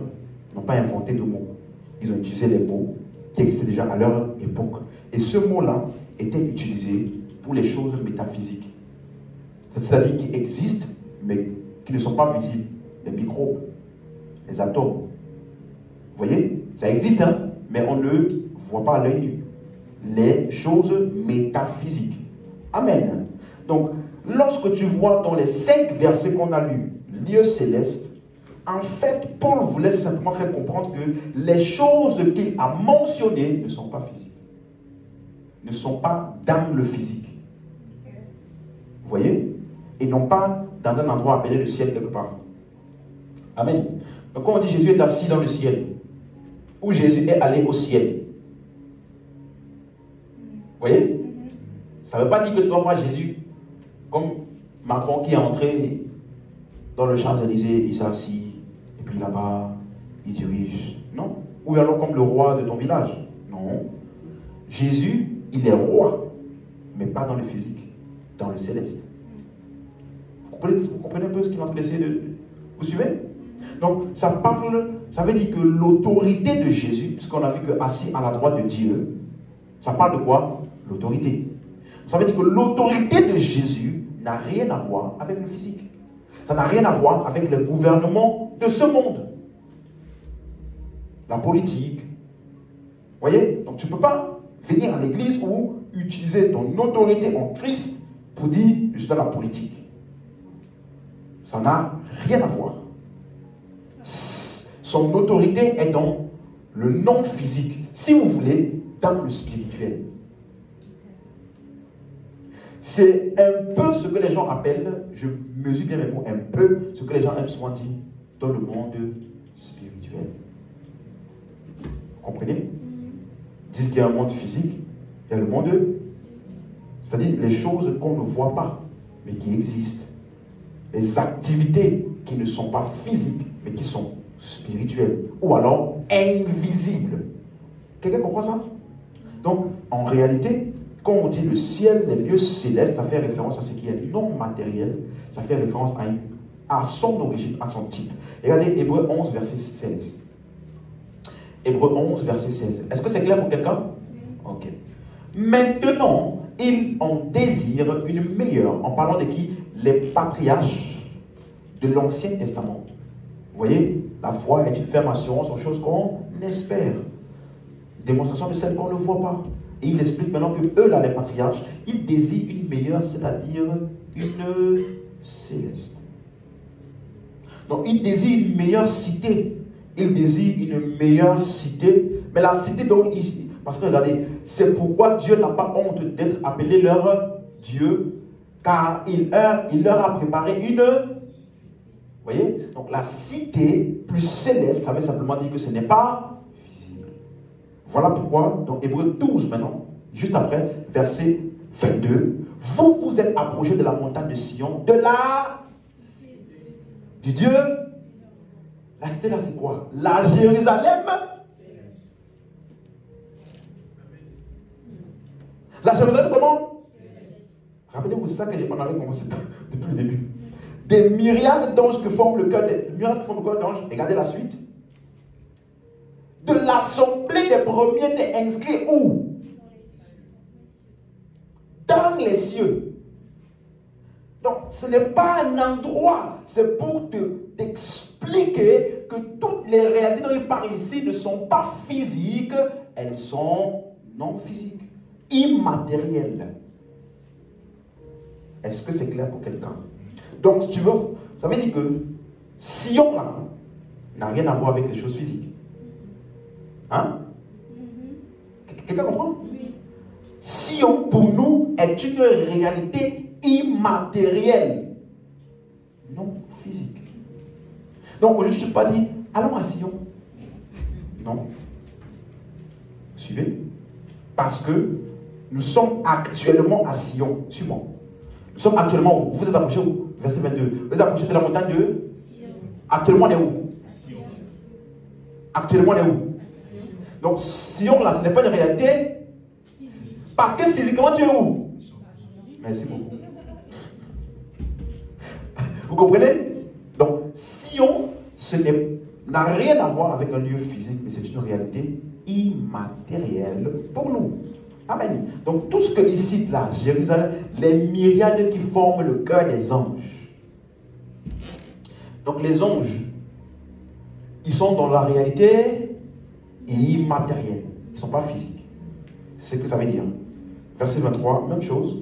n'ont pas inventé de mots. Ils ont utilisé les mots qui existaient déjà à leur époque. Et ce mot-là était utilisé pour les choses métaphysiques. C'est-à-dire qui existent, mais qui ne sont pas visibles. Les microbes, les atomes. Vous voyez? Ça existe, hein? Mais on ne voit pas à l'œil nu. Les choses métaphysiques. Amen. Donc, lorsque tu vois dans les 5 versets qu'on a lus, lieu céleste, en fait, Paul voulait simplement faire comprendre que les choses qu'il a mentionnées ne sont pas physiques. Ne sont pas dans le physique. Vous voyez? Et non pas dans un endroit appelé le ciel quelque part. Amen. Donc, quand on dit Jésus est assis dans le ciel, ou Jésus est allé au ciel, vous voyez? Ça ne veut pas dire que tu dois voir Jésus comme Macron qui est entré dans le Champs-Élysées, il s'est assis, et puis là-bas, il dirige. Non. Ou alors comme le roi de ton village. Non. Jésus, il est roi, mais pas dans le physique, dans le céleste. Vous comprenez un peu ce qu'il est en train d'essayer de... Vous suivez? Donc, ça parle, ça veut dire que l'autorité de Jésus, puisqu'on a vu que assis à la droite de Dieu, ça parle de quoi? L'autorité. Ça veut dire que l'autorité de Jésus n'a rien à voir avec le physique. Ça n'a rien à voir avec le gouvernement de ce monde. La politique. Vous voyez? Donc tu ne peux pas venir à l'église ou utiliser ton autorité en Christ pour dire je suis dans la politique. Ça n'a rien à voir. Son autorité est dans le non physique, si vous voulez, dans le spirituel. C'est un peu ce que les gens appellent, je mesure bien mes mots, un peu ce que les gens aiment souvent dire dans le monde spirituel. Vous comprenez? Ils disent qu'il y a un monde physique, il y a le monde, c'est-à-dire les choses qu'on ne voit pas, mais qui existent. Les activités qui ne sont pas physiques, mais qui sont spirituelles, ou alors invisibles. Quelqu'un comprend ça? Donc, en réalité, quand on dit le ciel, les lieux célestes, ça fait référence à ce qui est non matériel, ça fait référence à son origine, à son type. Regardez Hébreux 11, verset 16. Hébreux 11, verset 16. Est-ce que c'est clair pour quelqu'un? Ok. Maintenant, il en désire une meilleure, en parlant de qui? Les patriarches de l'Ancien Testament. Vous voyez, la foi est une ferme assurance aux choses qu'on espère. Démonstration de celles qu'on ne voit pas. Et il explique maintenant que eux, là, les patriarches, ils désirent une meilleure, c'est-à-dire une céleste. Donc, ils désirent une meilleure cité. Ils désirent une meilleure cité. Mais la cité, donc, parce que regardez, c'est pourquoi Dieu n'a pas honte d'être appelé leur Dieu, car il leur a préparé une. Vous voyez? Donc, la cité plus céleste, ça veut simplement dire que ce n'est pas visible. Voilà pourquoi, dans Hébreux 12 maintenant, juste après, verset 22, vous vous êtes approchés de la montagne de Sion, du Dieu. La cité là, c'est quoi? La Jérusalem. La Jérusalem comment? Rappelez-vous, c'est ça que on avait commencé depuis le début. Des myriades d'anges que forment le cœur d'anges. Regardez la suite. De l'assemblée des premiers-nés inscrits où? Dans les cieux. Donc, ce n'est pas un endroit. C'est pour t'expliquer que toutes les réalités dont il parle ici ne sont pas physiques. Elles sont non physiques. Immatérielles. Est-ce que c'est clair pour quelqu'un? Donc, si tu veux, ça veut dire que Sion, là, n'a rien à voir avec les choses physiques. Hein? Quelqu'un comprend? Oui. Sion, pour nous, est une réalité immatérielle, non physique. Donc, aujourd'hui, je ne suis pas dit, allons à Sion. Non. Suivez? Parce que nous sommes actuellement à Sion. Suivez-moi. Nous sommes actuellement où? Vous êtes approchés où? Verset 22. Vous êtes approchés de la montagne de Sion. Actuellement, on est où? Sion. Actuellement, on est où? Sion. Donc, Sion, là, ce n'est pas une réalité. Parce que physiquement, tu es où? Merci beaucoup. Vous comprenez? Donc, Sion, ce n'a rien à voir avec un lieu physique, mais c'est une réalité immatérielle pour nous. Amen. Donc, tout ce qu'il cite là, Jérusalem, les myriades qui forment le cœur des anges. Donc, les anges, ils sont dans la réalité immatérielle. Ils ne sont pas physiques. C'est ce que ça veut dire. Verset 23, même chose.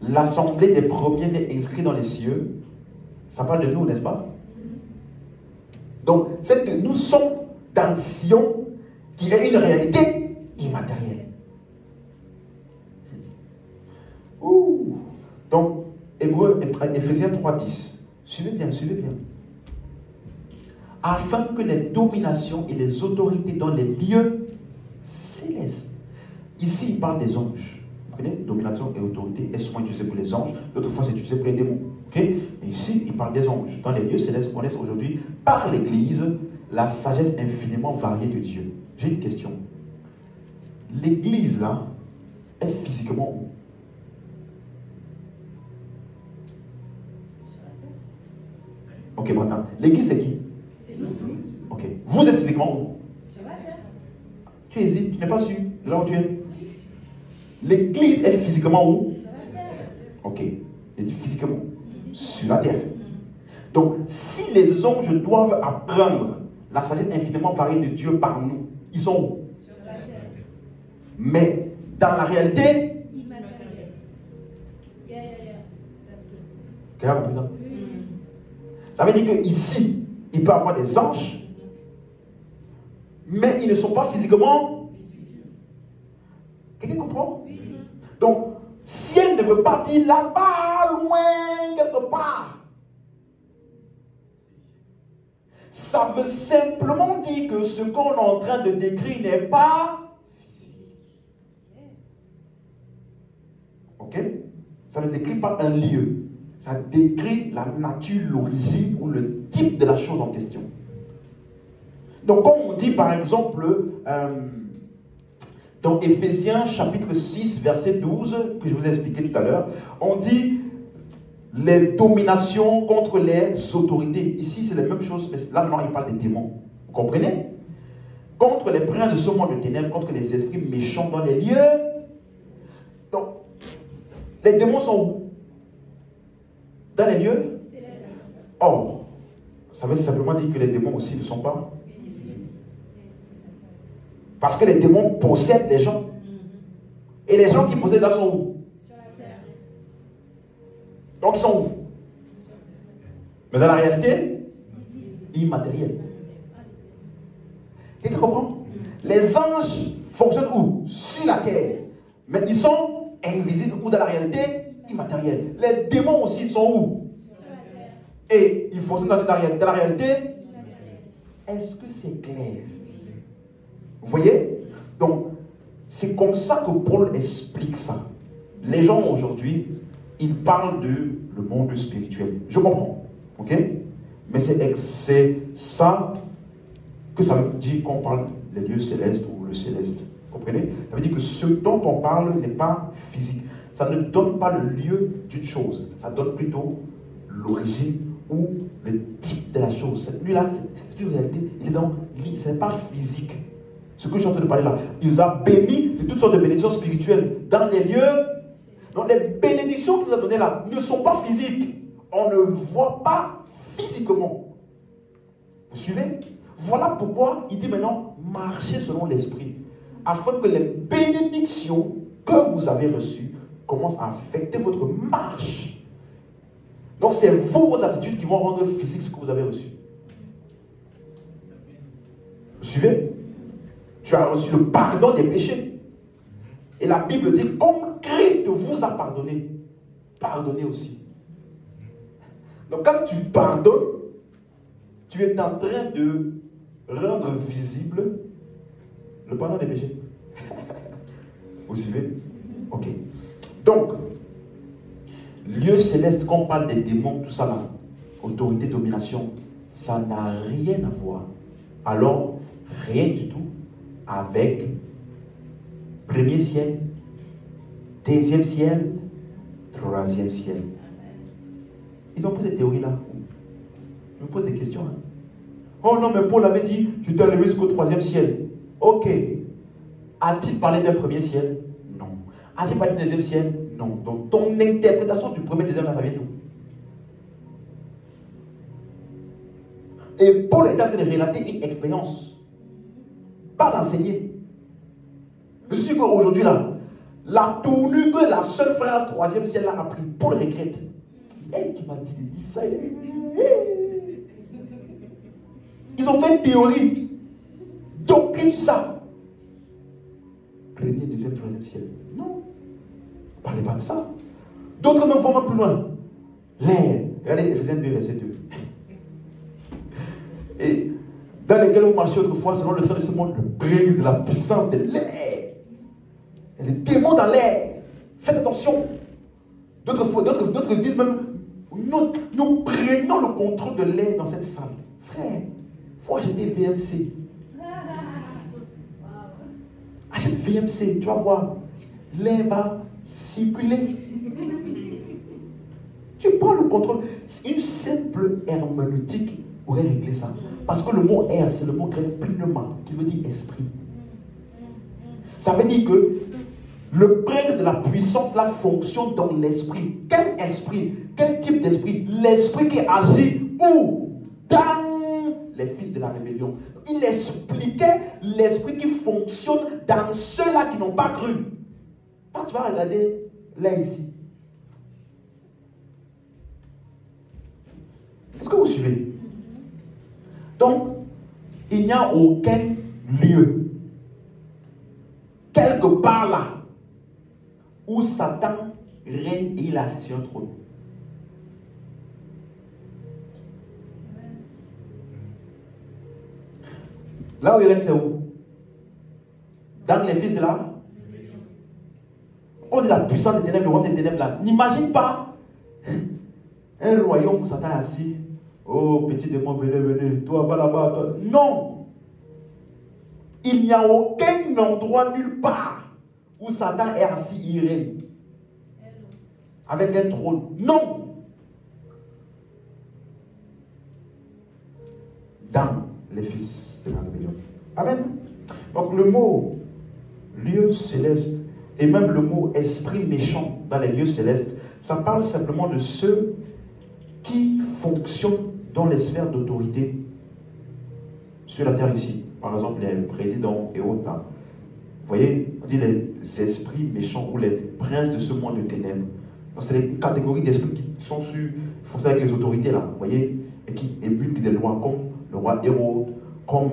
L'assemblée des premiers-nés inscrits dans les cieux, ça parle de nous, n'est-ce pas? Donc, c'est que nous sommes dans Sion, qui est une réalité immatérielle. Ouh. Donc, Éphésiens 3:10. Suivez bien, suivez bien. Afin que les dominations et les autorités dans les lieux célestes. Ici, il parle des anges. Vous comprenez? Domination et autorité est souvent utilisé pour les anges, l'autre fois c'est utilisé pour les démons. Okay? Et ici, il parle des anges. Dans les lieux célestes, connaissent aujourd'hui par l'Église la sagesse infiniment variée de Dieu. J'ai une question. L'Église, là, est physiquement où? Ok, maintenant. L'Église, c'est qui? C'est nous. Ok. Vous êtes physiquement où? Sur la terre. Tu hésites, tu n'es pas sûr de là où tu es. L'Église est physiquement où? Sur la terre. Ok. Il dit physiquement. Sur la terre. Donc, si les anges doivent apprendre la sagesse infiniment variée de Dieu par nous, ils sont où? Sur la terre. Mais, dans la réalité, Immatériel. Quelqu'un a compris ça? Ça veut dire qu'ici, il peut y avoir des anges, mais ils ne sont pas physiquement. Quelqu'un comprend? Donc, si elle ne veut pas dire là-bas, loin, quelque part, ça veut simplement dire que ce qu'on est en train de décrire n'est pas physique. Ok? Ça ne décrit pas un lieu. Ça décrit la nature, l'origine ou le type de la chose en question. Donc, quand on dit par exemple dans Éphésiens chapitre 6, verset 12, que je vous ai expliqué tout à l'heure, on dit les dominations contre les autorités. Ici, c'est la même chose, mais là maintenant, il parle des démons. Vous comprenez? Contre les princes de ce monde de ténèbres, contre les esprits méchants dans les lieux. Donc, les démons sont où? Dans les lieux? Or, ça veut simplement dire que les démons aussi ne sont pas. Parce que les démons possèdent les gens. Et les gens qui possèdent là sont où? Sur la terre. Donc ils sont où? Mais dans la réalité, immatériel. Quelqu'un comprend? Les anges fonctionnent où? Sur la terre. Mais ils sont invisibles ou dans la réalité immatérielle. Les démons aussi sont où? Sur la terre. Et ils fonctionnent dans la réalité. Est-ce que c'est clair? Vous voyez? Donc, c'est comme ça que Paul explique ça. Les gens aujourd'hui, ils parlent de le monde spirituel. Je comprends. Ok? Mais c'est ça que ça veut dire quand on parle des lieux célestes ou le céleste. Vous comprenez? Ça veut dire que ce dont on parle n'est pas physique. Ça ne donne pas le lieu d'une chose. Ça donne plutôt l'origine ou le type de la chose. Cette nuit-là, c'est une réalité. Il est dans l'île. Ce n'est pas physique. Ce que je suis en train de parler là, il nous a bénis de toutes sortes de bénédictions spirituelles dans les lieux. Donc les bénédictions qu'il nous a données là ne sont pas physiques. On ne voit pas physiquement. Vous suivez? Voilà pourquoi il dit maintenant, marchez selon l'esprit. Afin que les bénédictions que vous avez reçues commencent à affecter votre marche. Donc c'est vos attitudes qui vont rendre physique ce que vous avez reçu. Vous suivez? Tu as reçu le pardon des péchés. Et la Bible dit, comme Christ vous a pardonné, pardonnez aussi. Donc quand tu pardonnes, tu es en train de rendre visible le pardon des péchés. Vous suivez? Ok. Donc, lieu céleste, quand on parle des démons, tout ça là, autorité, domination, ça n'a rien à voir. Alors, rien du tout avec premier ciel, deuxième ciel, troisième ciel. Ils ont posé des théories là. Ils me posent des questions. Hein. Oh non, mais Paul avait dit, je t'ai enlevé jusqu'au troisième ciel. Ok. A-t-il parlé d'un premier ciel? Non. A-t-il parlé d'un deuxième ciel? Non. Donc ton interprétation du premier et deuxième, ça vient d'où? Et Paul est en train de relater une expérience. Pas d'enseigner. Je suis sûr qu'aujourd'hui, là, la tournure que la seule phrase troisième ciel là a pris, Paul regrette. Hey, qui m'a dit de dire ça? Ils ont fait une théorie. D'aucune ça. Premier, deuxième, troisième ciel. Non. Ne parlez pas de ça. D'autres me vont plus loin. L'air. Regardez Éphésiens 2, verset 2. Et dans lesquels vous marchiez autrefois, selon le train de ce monde, le prince de la puissance de l'air. Et les démons dans l'air. Faites attention. D'autres disent même, nous prenons le contrôle de l'air dans cette salle. Frère, il faut acheter VMC. Achète VMC, tu vas voir. L'air va circuler. Tu prends le contrôle. Une simple herméneutique aurait réglé ça. Parce que le mot air, c'est le mot grec pneuma, qui veut dire esprit. Ça veut dire que le prince de la puissance, là, fonctionne dans l'esprit. Quel esprit? Quel type d'esprit? L'esprit qui agit où? Dans les fils de la rébellion. Il expliquait l'esprit qui fonctionne dans ceux-là qui n'ont pas cru. Quand tu vas regarder là ici, vous suivez? Donc, il n'y a aucun lieu, quelque part là, où Satan règne et il est assis sur un trône. Là où il règne, c'est où? Dans les fils de là. On dit la puissance des ténèbres, le royaume des ténèbres là. N'imagine pas un royaume où Satan est assis. Oh, petit démon, venez, toi, va là-bas, toi. Non! Il n'y a aucun endroit, nulle part, où Satan est assis, il règne. Avec un trône. Non! Dans les fils de la rébellion. Amen. Donc le mot lieu céleste et même le mot esprit méchant dans les lieux célestes, ça parle simplement de ceux qui fonctionnent dans les sphères d'autorité sur la terre ici. Par exemple, les présidents et autres là. Vous voyez, on dit les esprits méchants ou les princes de ce monde de ténèbres. Donc c'est les catégories d'esprits qui sont sur, fonctionnent avec les autorités là, vous voyez, et qui émulquent des lois comme le roi Hérode, comme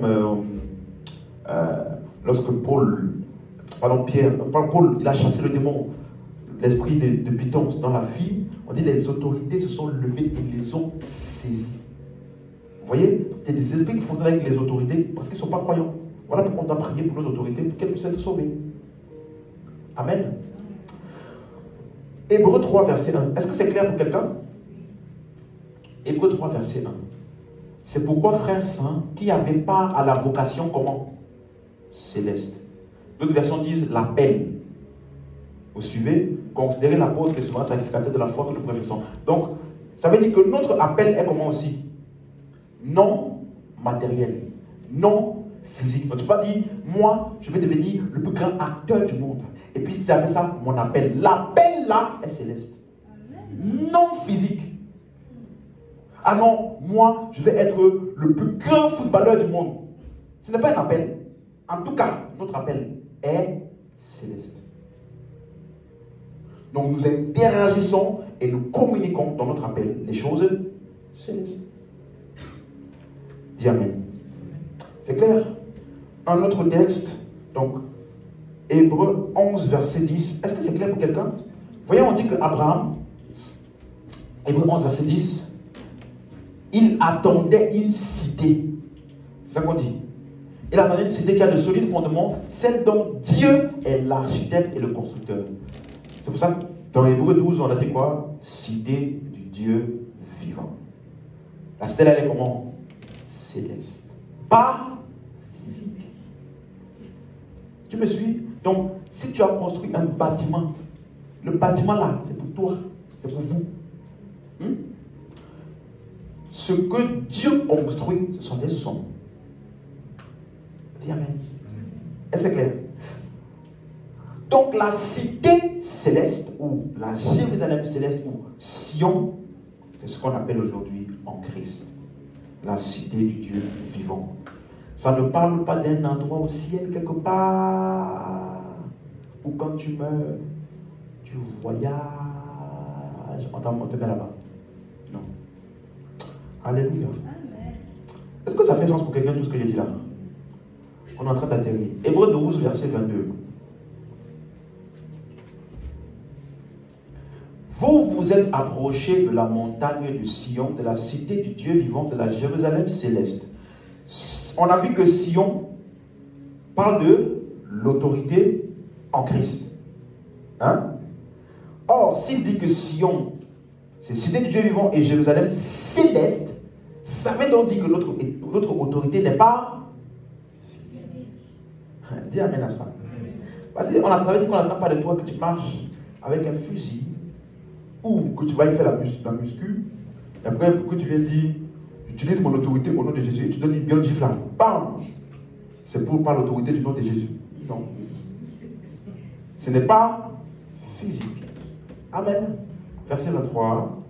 lorsque Paul, il a chassé le démon, l'esprit de Python dans la fille. On dit les autorités se sont levées et les ont saisis. Vous voyez, il y a des esprits qui fonctionnent avec les autorités parce qu'ils ne sont pas croyants. Voilà pourquoi on doit prier pour nos autorités pour qu'elles puissent être sauvées. Amen. Hébreux 3, verset 1. Est-ce que c'est clair pour quelqu'un? Hébreux 3, verset 1. C'est pourquoi, frères saints, qui n'avaient pas à la vocation, comment? Céleste. D'autres versions disent l'appel. Vous suivez? Considérez l'apôtre et souvent sacrificateur de la foi que nous professons. Donc, ça veut dire que notre appel est comment aussi? Non matériel, non physique. On ne peut pas dire, moi, je vais devenir le plus grand acteur du monde. Et puis, si j'avais ça, mon appel. L'appel là est céleste. Non physique. Ah non, moi, je vais être le plus grand footballeur du monde. Ce n'est pas un appel. En tout cas, notre appel est céleste. Donc, nous interagissons et nous communiquons dans notre appel les choses célestes. Dis Amen. C'est clair? Un autre texte, donc, Hébreux 11, verset 10. Est-ce que c'est clair pour quelqu'un? Voyez, on dit qu'Abraham, Hébreux 11, verset 10, il attendait une cité. C'est ça qu'on dit. Il attendait une cité qui a de solides fondements, celle dont Dieu est l'architecte et le constructeur. C'est pour ça que dans Hébreux 12, on a dit quoi? Cité du Dieu vivant. La cité, elle est comment? Céleste. Pas physique. Tu me suis? Donc, si tu as construit un bâtiment, le bâtiment là, c'est pour toi, c'est pour vous. Ce que Dieu construit, ce sont des hommes. Dis Amen. Est-ce que c'est clair? Donc la cité céleste, ou la Jérusalem céleste, ou Sion, c'est ce qu'on appelle aujourd'hui en Christ. La cité du Dieu vivant. Ça ne parle pas d'un endroit au ciel quelque part, où quand tu meurs, tu voyages, on te met là-bas. Non. Alléluia. Est-ce que ça fait sens pour quelqu'un tout ce que j'ai dit là? On est en train d'atterrir. Hébreux 12, verset 22. Vous vous êtes approchés de la montagne de Sion, de la cité du Dieu vivant, de la Jérusalem céleste. On a vu que Sion parle de l'autorité en Christ. Hein? Or, s'il dit que Sion, c'est cité du Dieu vivant et Jérusalem céleste, ça veut donc dire que notre autorité n'est pas... Dis amen à ça. Parce qu'on a dit qu'on n'attend pas de toi que tu marches avec un fusil ou que tu vas y faire la muscu et après que tu viens dire j'utilise mon autorité au nom de Jésus et tu donnes une bien gifle là. Bam! C'est pour par l'autorité du nom de Jésus. Non. Ce n'est pas physique. Amen. Verset 23.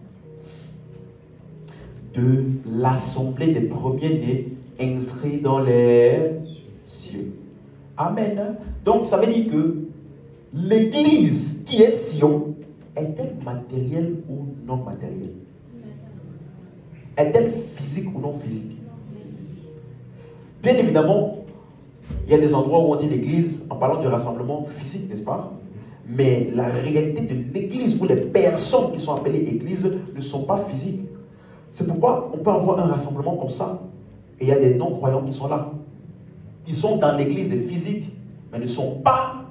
De l'assemblée des premiers-nés inscrits dans les cieux. Amen. Donc ça veut dire que l'église qui est Sion est-elle matérielle ou non matérielle? est-elle physique ou non physique? Bien évidemment, il y a des endroits où on dit l'église en parlant du rassemblement physique, n'est-ce pas? Mais la réalité de l'église, où les personnes qui sont appelées église ne sont pas physiques. C'est pourquoi on peut avoir un rassemblement comme ça, et il y a des non-croyants qui sont là. Ils sont dans l'église physique, mais ne sont pas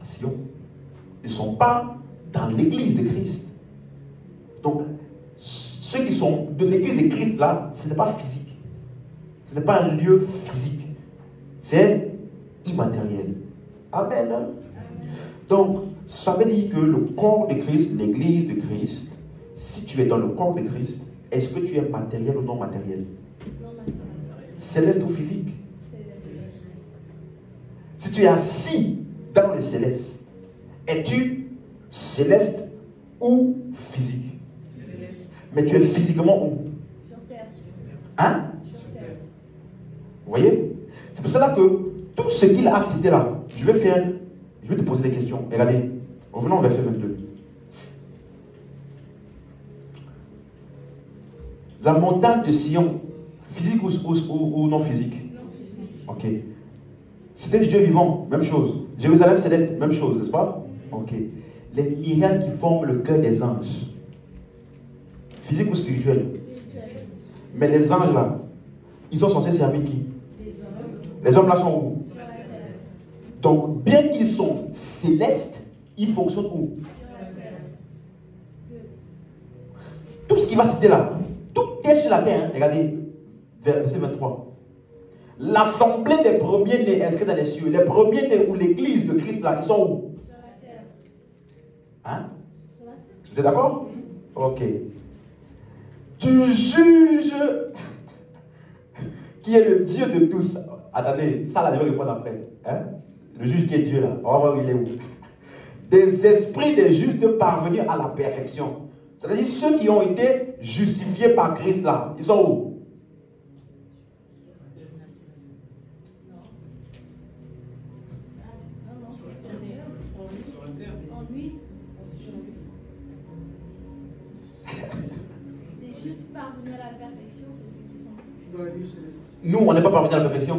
à Sion. Ils ne sont pas dans l'église de Christ. Donc, ceux qui sont de l'église de Christ là, ce n'est pas physique. Ce n'est pas un lieu physique. C'est immatériel. Amen. Donc, ça veut dire que le corps de Christ, l'église de Christ, si tu es dans le corps de Christ, est-ce que tu es matériel ou non matériel? Non matériel. Céleste ou physique? Céleste. Si tu es assis dans le céleste, es-tu céleste ou physique? Céleste. Mais tu es physiquement où? Sur terre. Hein? Sur terre. Vous voyez? C'est pour cela que tout ce qu'il a cité là, je vais te poser des questions. Regardez, revenons au verset 22. La montagne de Sion, physique ou non physique? Non physique. Ok. C'était du Dieu vivant, même chose. Jérusalem céleste, même chose, n'est-ce pas? Ok. Les myriades qui forment le cœur des anges, physique ou spirituel? Spirituel. Mais les anges là, ils sont censés servir qui? Les hommes. Les hommes là sont où? Sur la terre. Donc, bien qu'ils sont célestes, ils fonctionnent où? Sur la terre. Tout ce qu'il va citer là, tout est sur la terre. Hein. Regardez, verset 23. L'assemblée des premiers-nés inscrits dans les cieux, les premiers-nés ou l'église de Christ là, ils sont où? Sur la terre. Hein? Sur la terre. Vous êtes d'accord? Ok. Tu juges qui est le Dieu de tous. Attendez, ça là, je vais répondre après. Hein? Le juge qui est Dieu là, on va voir il est où. Des esprits des justes parvenus à la perfection. C'est-à-dire ceux qui ont été justifiés par Christ là, ils sont où? Non, c'est sur la terre. En lui. C'est juste parvenus à la perfection, c'est ceux qui sont. Dans la vie céleste. Nous, on n'est pas parvenus à la perfection.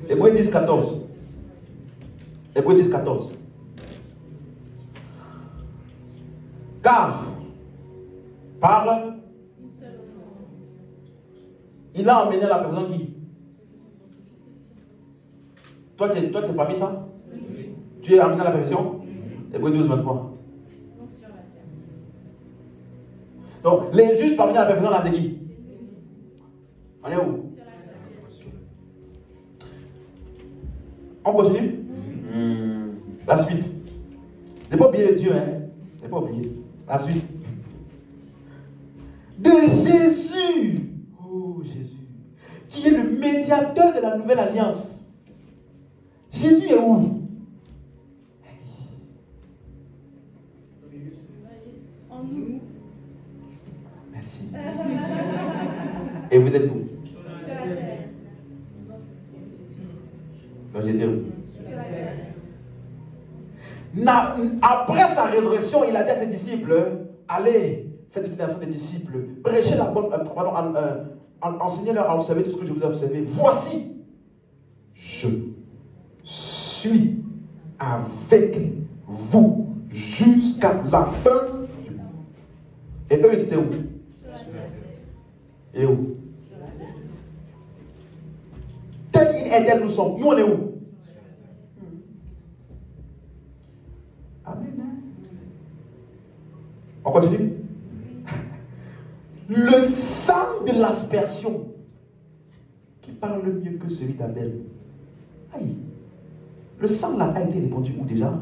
Hébreux 10, 14. Hébreux 10, 14. Car, par, Une seule offrande. il a emmené la personne qui? Toi, tu es parmi ça? Oui. Tu es amené à la perfection? Hébreux 12, 23. Donc sur la terre. Donc, les justes parvenus à la perfection, là, c'est qui? C'est nous. On est où? Sur la terre. On continue? La suite. J'ai pas oublié Dieu, hein? J'ai pas oublié. La suite. De Jésus. Oh, Jésus. Qui est le médiateur de la nouvelle alliance. Jésus est où? En nous. Merci. Et vous êtes où? Sur la terre. Donc Jésus est où? Sur la terre. Après sa résurrection, il a dit à ses disciples, allez, faites une nation des disciples, prêchez la bonne, enseignez-leur à observer tout ce que je vous ai observé. Voici, je suis avec vous jusqu'à la fin du monde. Et eux, ils étaient où? Sur la terre. Et où? Sur la terre. Tel il est, tel nous sommes. Nous, on est où? Amen. On continue? Le sang de l'aspersion qui parle mieux que celui d'Abel. Aïe. Le sang là a été répandu où déjà?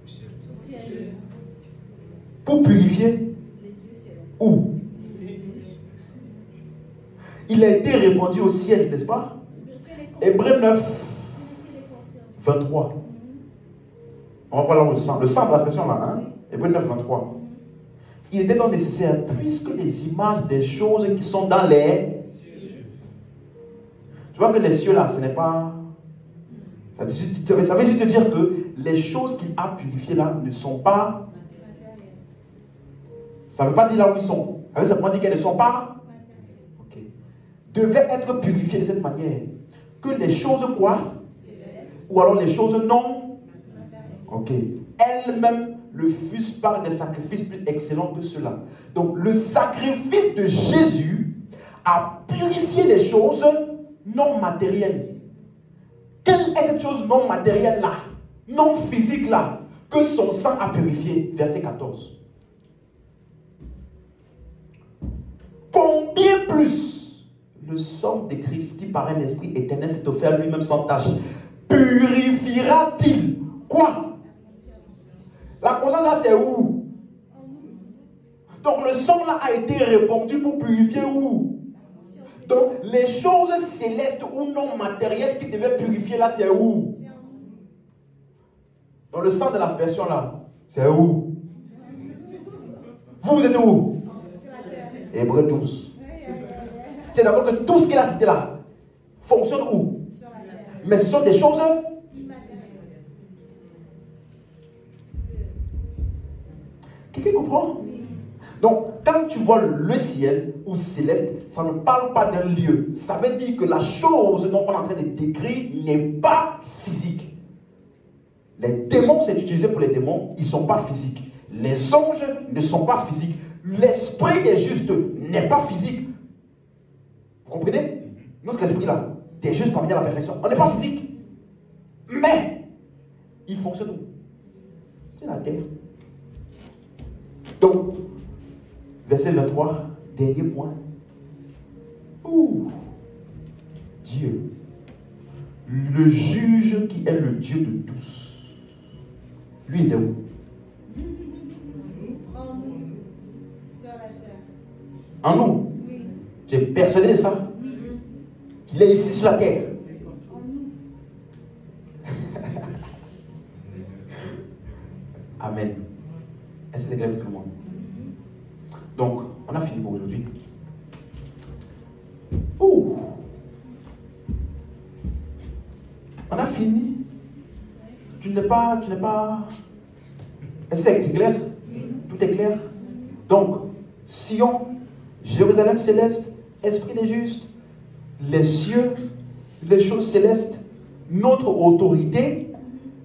Au ciel. Pour purifier Les dieux célestes. où? Il a été répandu au ciel, n'est-ce pas? Hébreux 9, 23. On va voir là le sang de l'aspersion là, hein? Hébreux 9, 23. Il était donc nécessaire, puisque les images des choses qui sont dans les cieux. Tu vois que les cieux là, ce n'est pas. Ça veut juste dire que les choses qu'il a purifiées là ne sont pas. Ça ne veut pas dire là où ils sont. Ça veut simplement dire qu'elles ne sont pas. Ok. Devaient être purifiées de cette manière. Que les choses quoi? Ou alors les choses non. Ok. Elles-mêmes le fussent par des sacrifices plus excellents que ceux-là. Donc le sacrifice de Jésus a purifié les choses non matérielles. Quelle est cette chose non matérielle là, non physique là, que son sang a purifié? Verset 14. Combien plus le sang de Christ, qui par un esprit éternel s'est offert lui-même sans tâche, purifiera-t-il quoi? La conscience là, c'est où? Donc le sang là a été répandu pour purifier où? Donc les choses célestes ou non matérielles qui devaient purifier là, c'est où? Donc le sang de l'aspersion là, c'est où? Vous êtes où? Hébreux 12. C'est d'abord que tout ce qu'il a cité là fonctionne où? Mais ce sont des choses immatérielles. Quelqu'un comprend? Donc, quand tu vois le ciel ou céleste, ça ne parle pas d'un lieu. Ça veut dire que la chose dont on est en train de décrire n'est pas physique. Les démons, c'est utilisé pour les démons, ils ne sont pas physiques. Les anges ne sont pas physiques. L'esprit des justes n'est pas physique. Vous comprenez? Notre esprit là, des justes parvenus à la perfection, on n'est pas physique. Mais, il fonctionne où? C'est la terre. Donc, verset 23, dernier point. Ouh, Dieu, le juge qui est le Dieu de tous, lui il est où? En nous, sur la terre. En nous? Oui. Tu es persuadé de ça? Oui. Qu'il est ici sur la terre? En nous. Amen. Est-ce que c'est clair pour tout le monde? Donc, on a fini pour aujourd'hui. Ouh. On a fini. Tu n'es pas... Est-ce que c'est clair? Tout est clair? Donc, Sion, Jérusalem céleste, esprit des justes, les cieux, les choses célestes, notre autorité,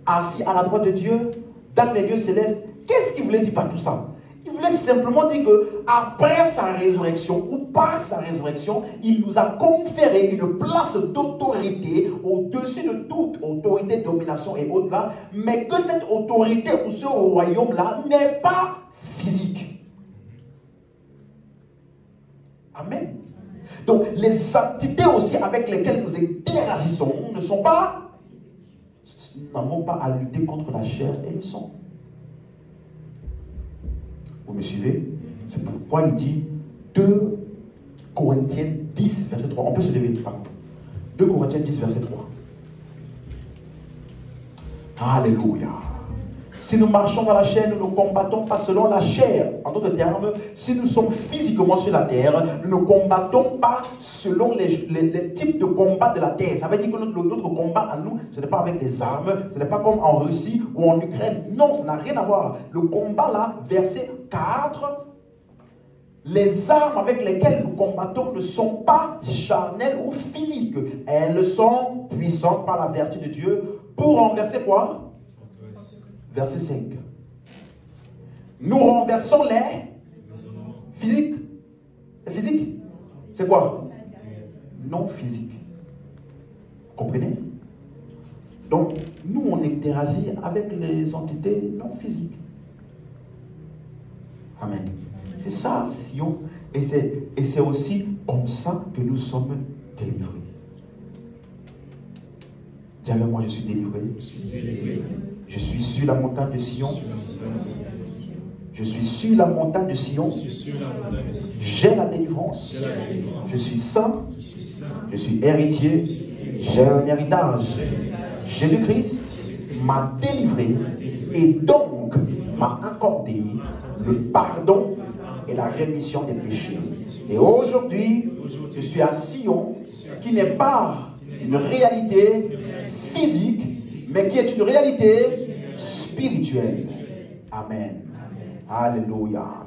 assis à la droite de Dieu, dans les lieux célestes. Qu'est-ce qu'il voulait dire par tout ça? Il voulait simplement dire que après sa résurrection ou par sa résurrection, il nous a conféré une place d'autorité au-dessus de toute autorité, domination et autres là, mais que cette autorité ou ce royaume-là n'est pas physique. Amen. Donc les entités aussi avec lesquelles nous interagissons ne sont pas, nous n'avons pas à lutter contre la chair et le sang. Vous me suivez? C'est pourquoi il dit 2 Corinthiens 10, verset 3. On peut se lever, pardon. 2 Corinthiens 10, verset 3. Alléluia. Si nous marchons dans la chair, nous ne combattons pas selon la chair. En d'autres termes, si nous sommes physiquement sur la terre, nous ne combattons pas selon les types de combats de la terre. Ça veut dire que notre combat à nous, ce n'est pas avec des armes, ce n'est pas comme en Russie ou en Ukraine. Non, ça n'a rien à voir. Le combat là, verset 4, les armes avec lesquelles nous combattons ne sont pas charnelles ou physiques. Elles sont puissantes par la vertu de Dieu pour renverser quoi? Verset 5. Nous renversons les physiques. Les physiques, c'est quoi? Non physique. Comprenez? Donc, nous, on interagit avec les entités non physiques. Amen. C'est ça, Sion. Et c'est aussi comme ça que nous sommes délivrés. Dis avec moi, je suis délivré. Je suis sur la montagne de Sion. Je suis sur la montagne de Sion. J'ai la délivrance. Je suis saint. Je suis héritier. J'ai un héritage. Jésus-Christ m'a délivré et donc m'a accordé le pardon et la rémission des péchés. Et aujourd'hui, je suis à Sion, qui n'est pas une réalité physique, mais qui est une réalité spirituelle. Amen. Alléluia.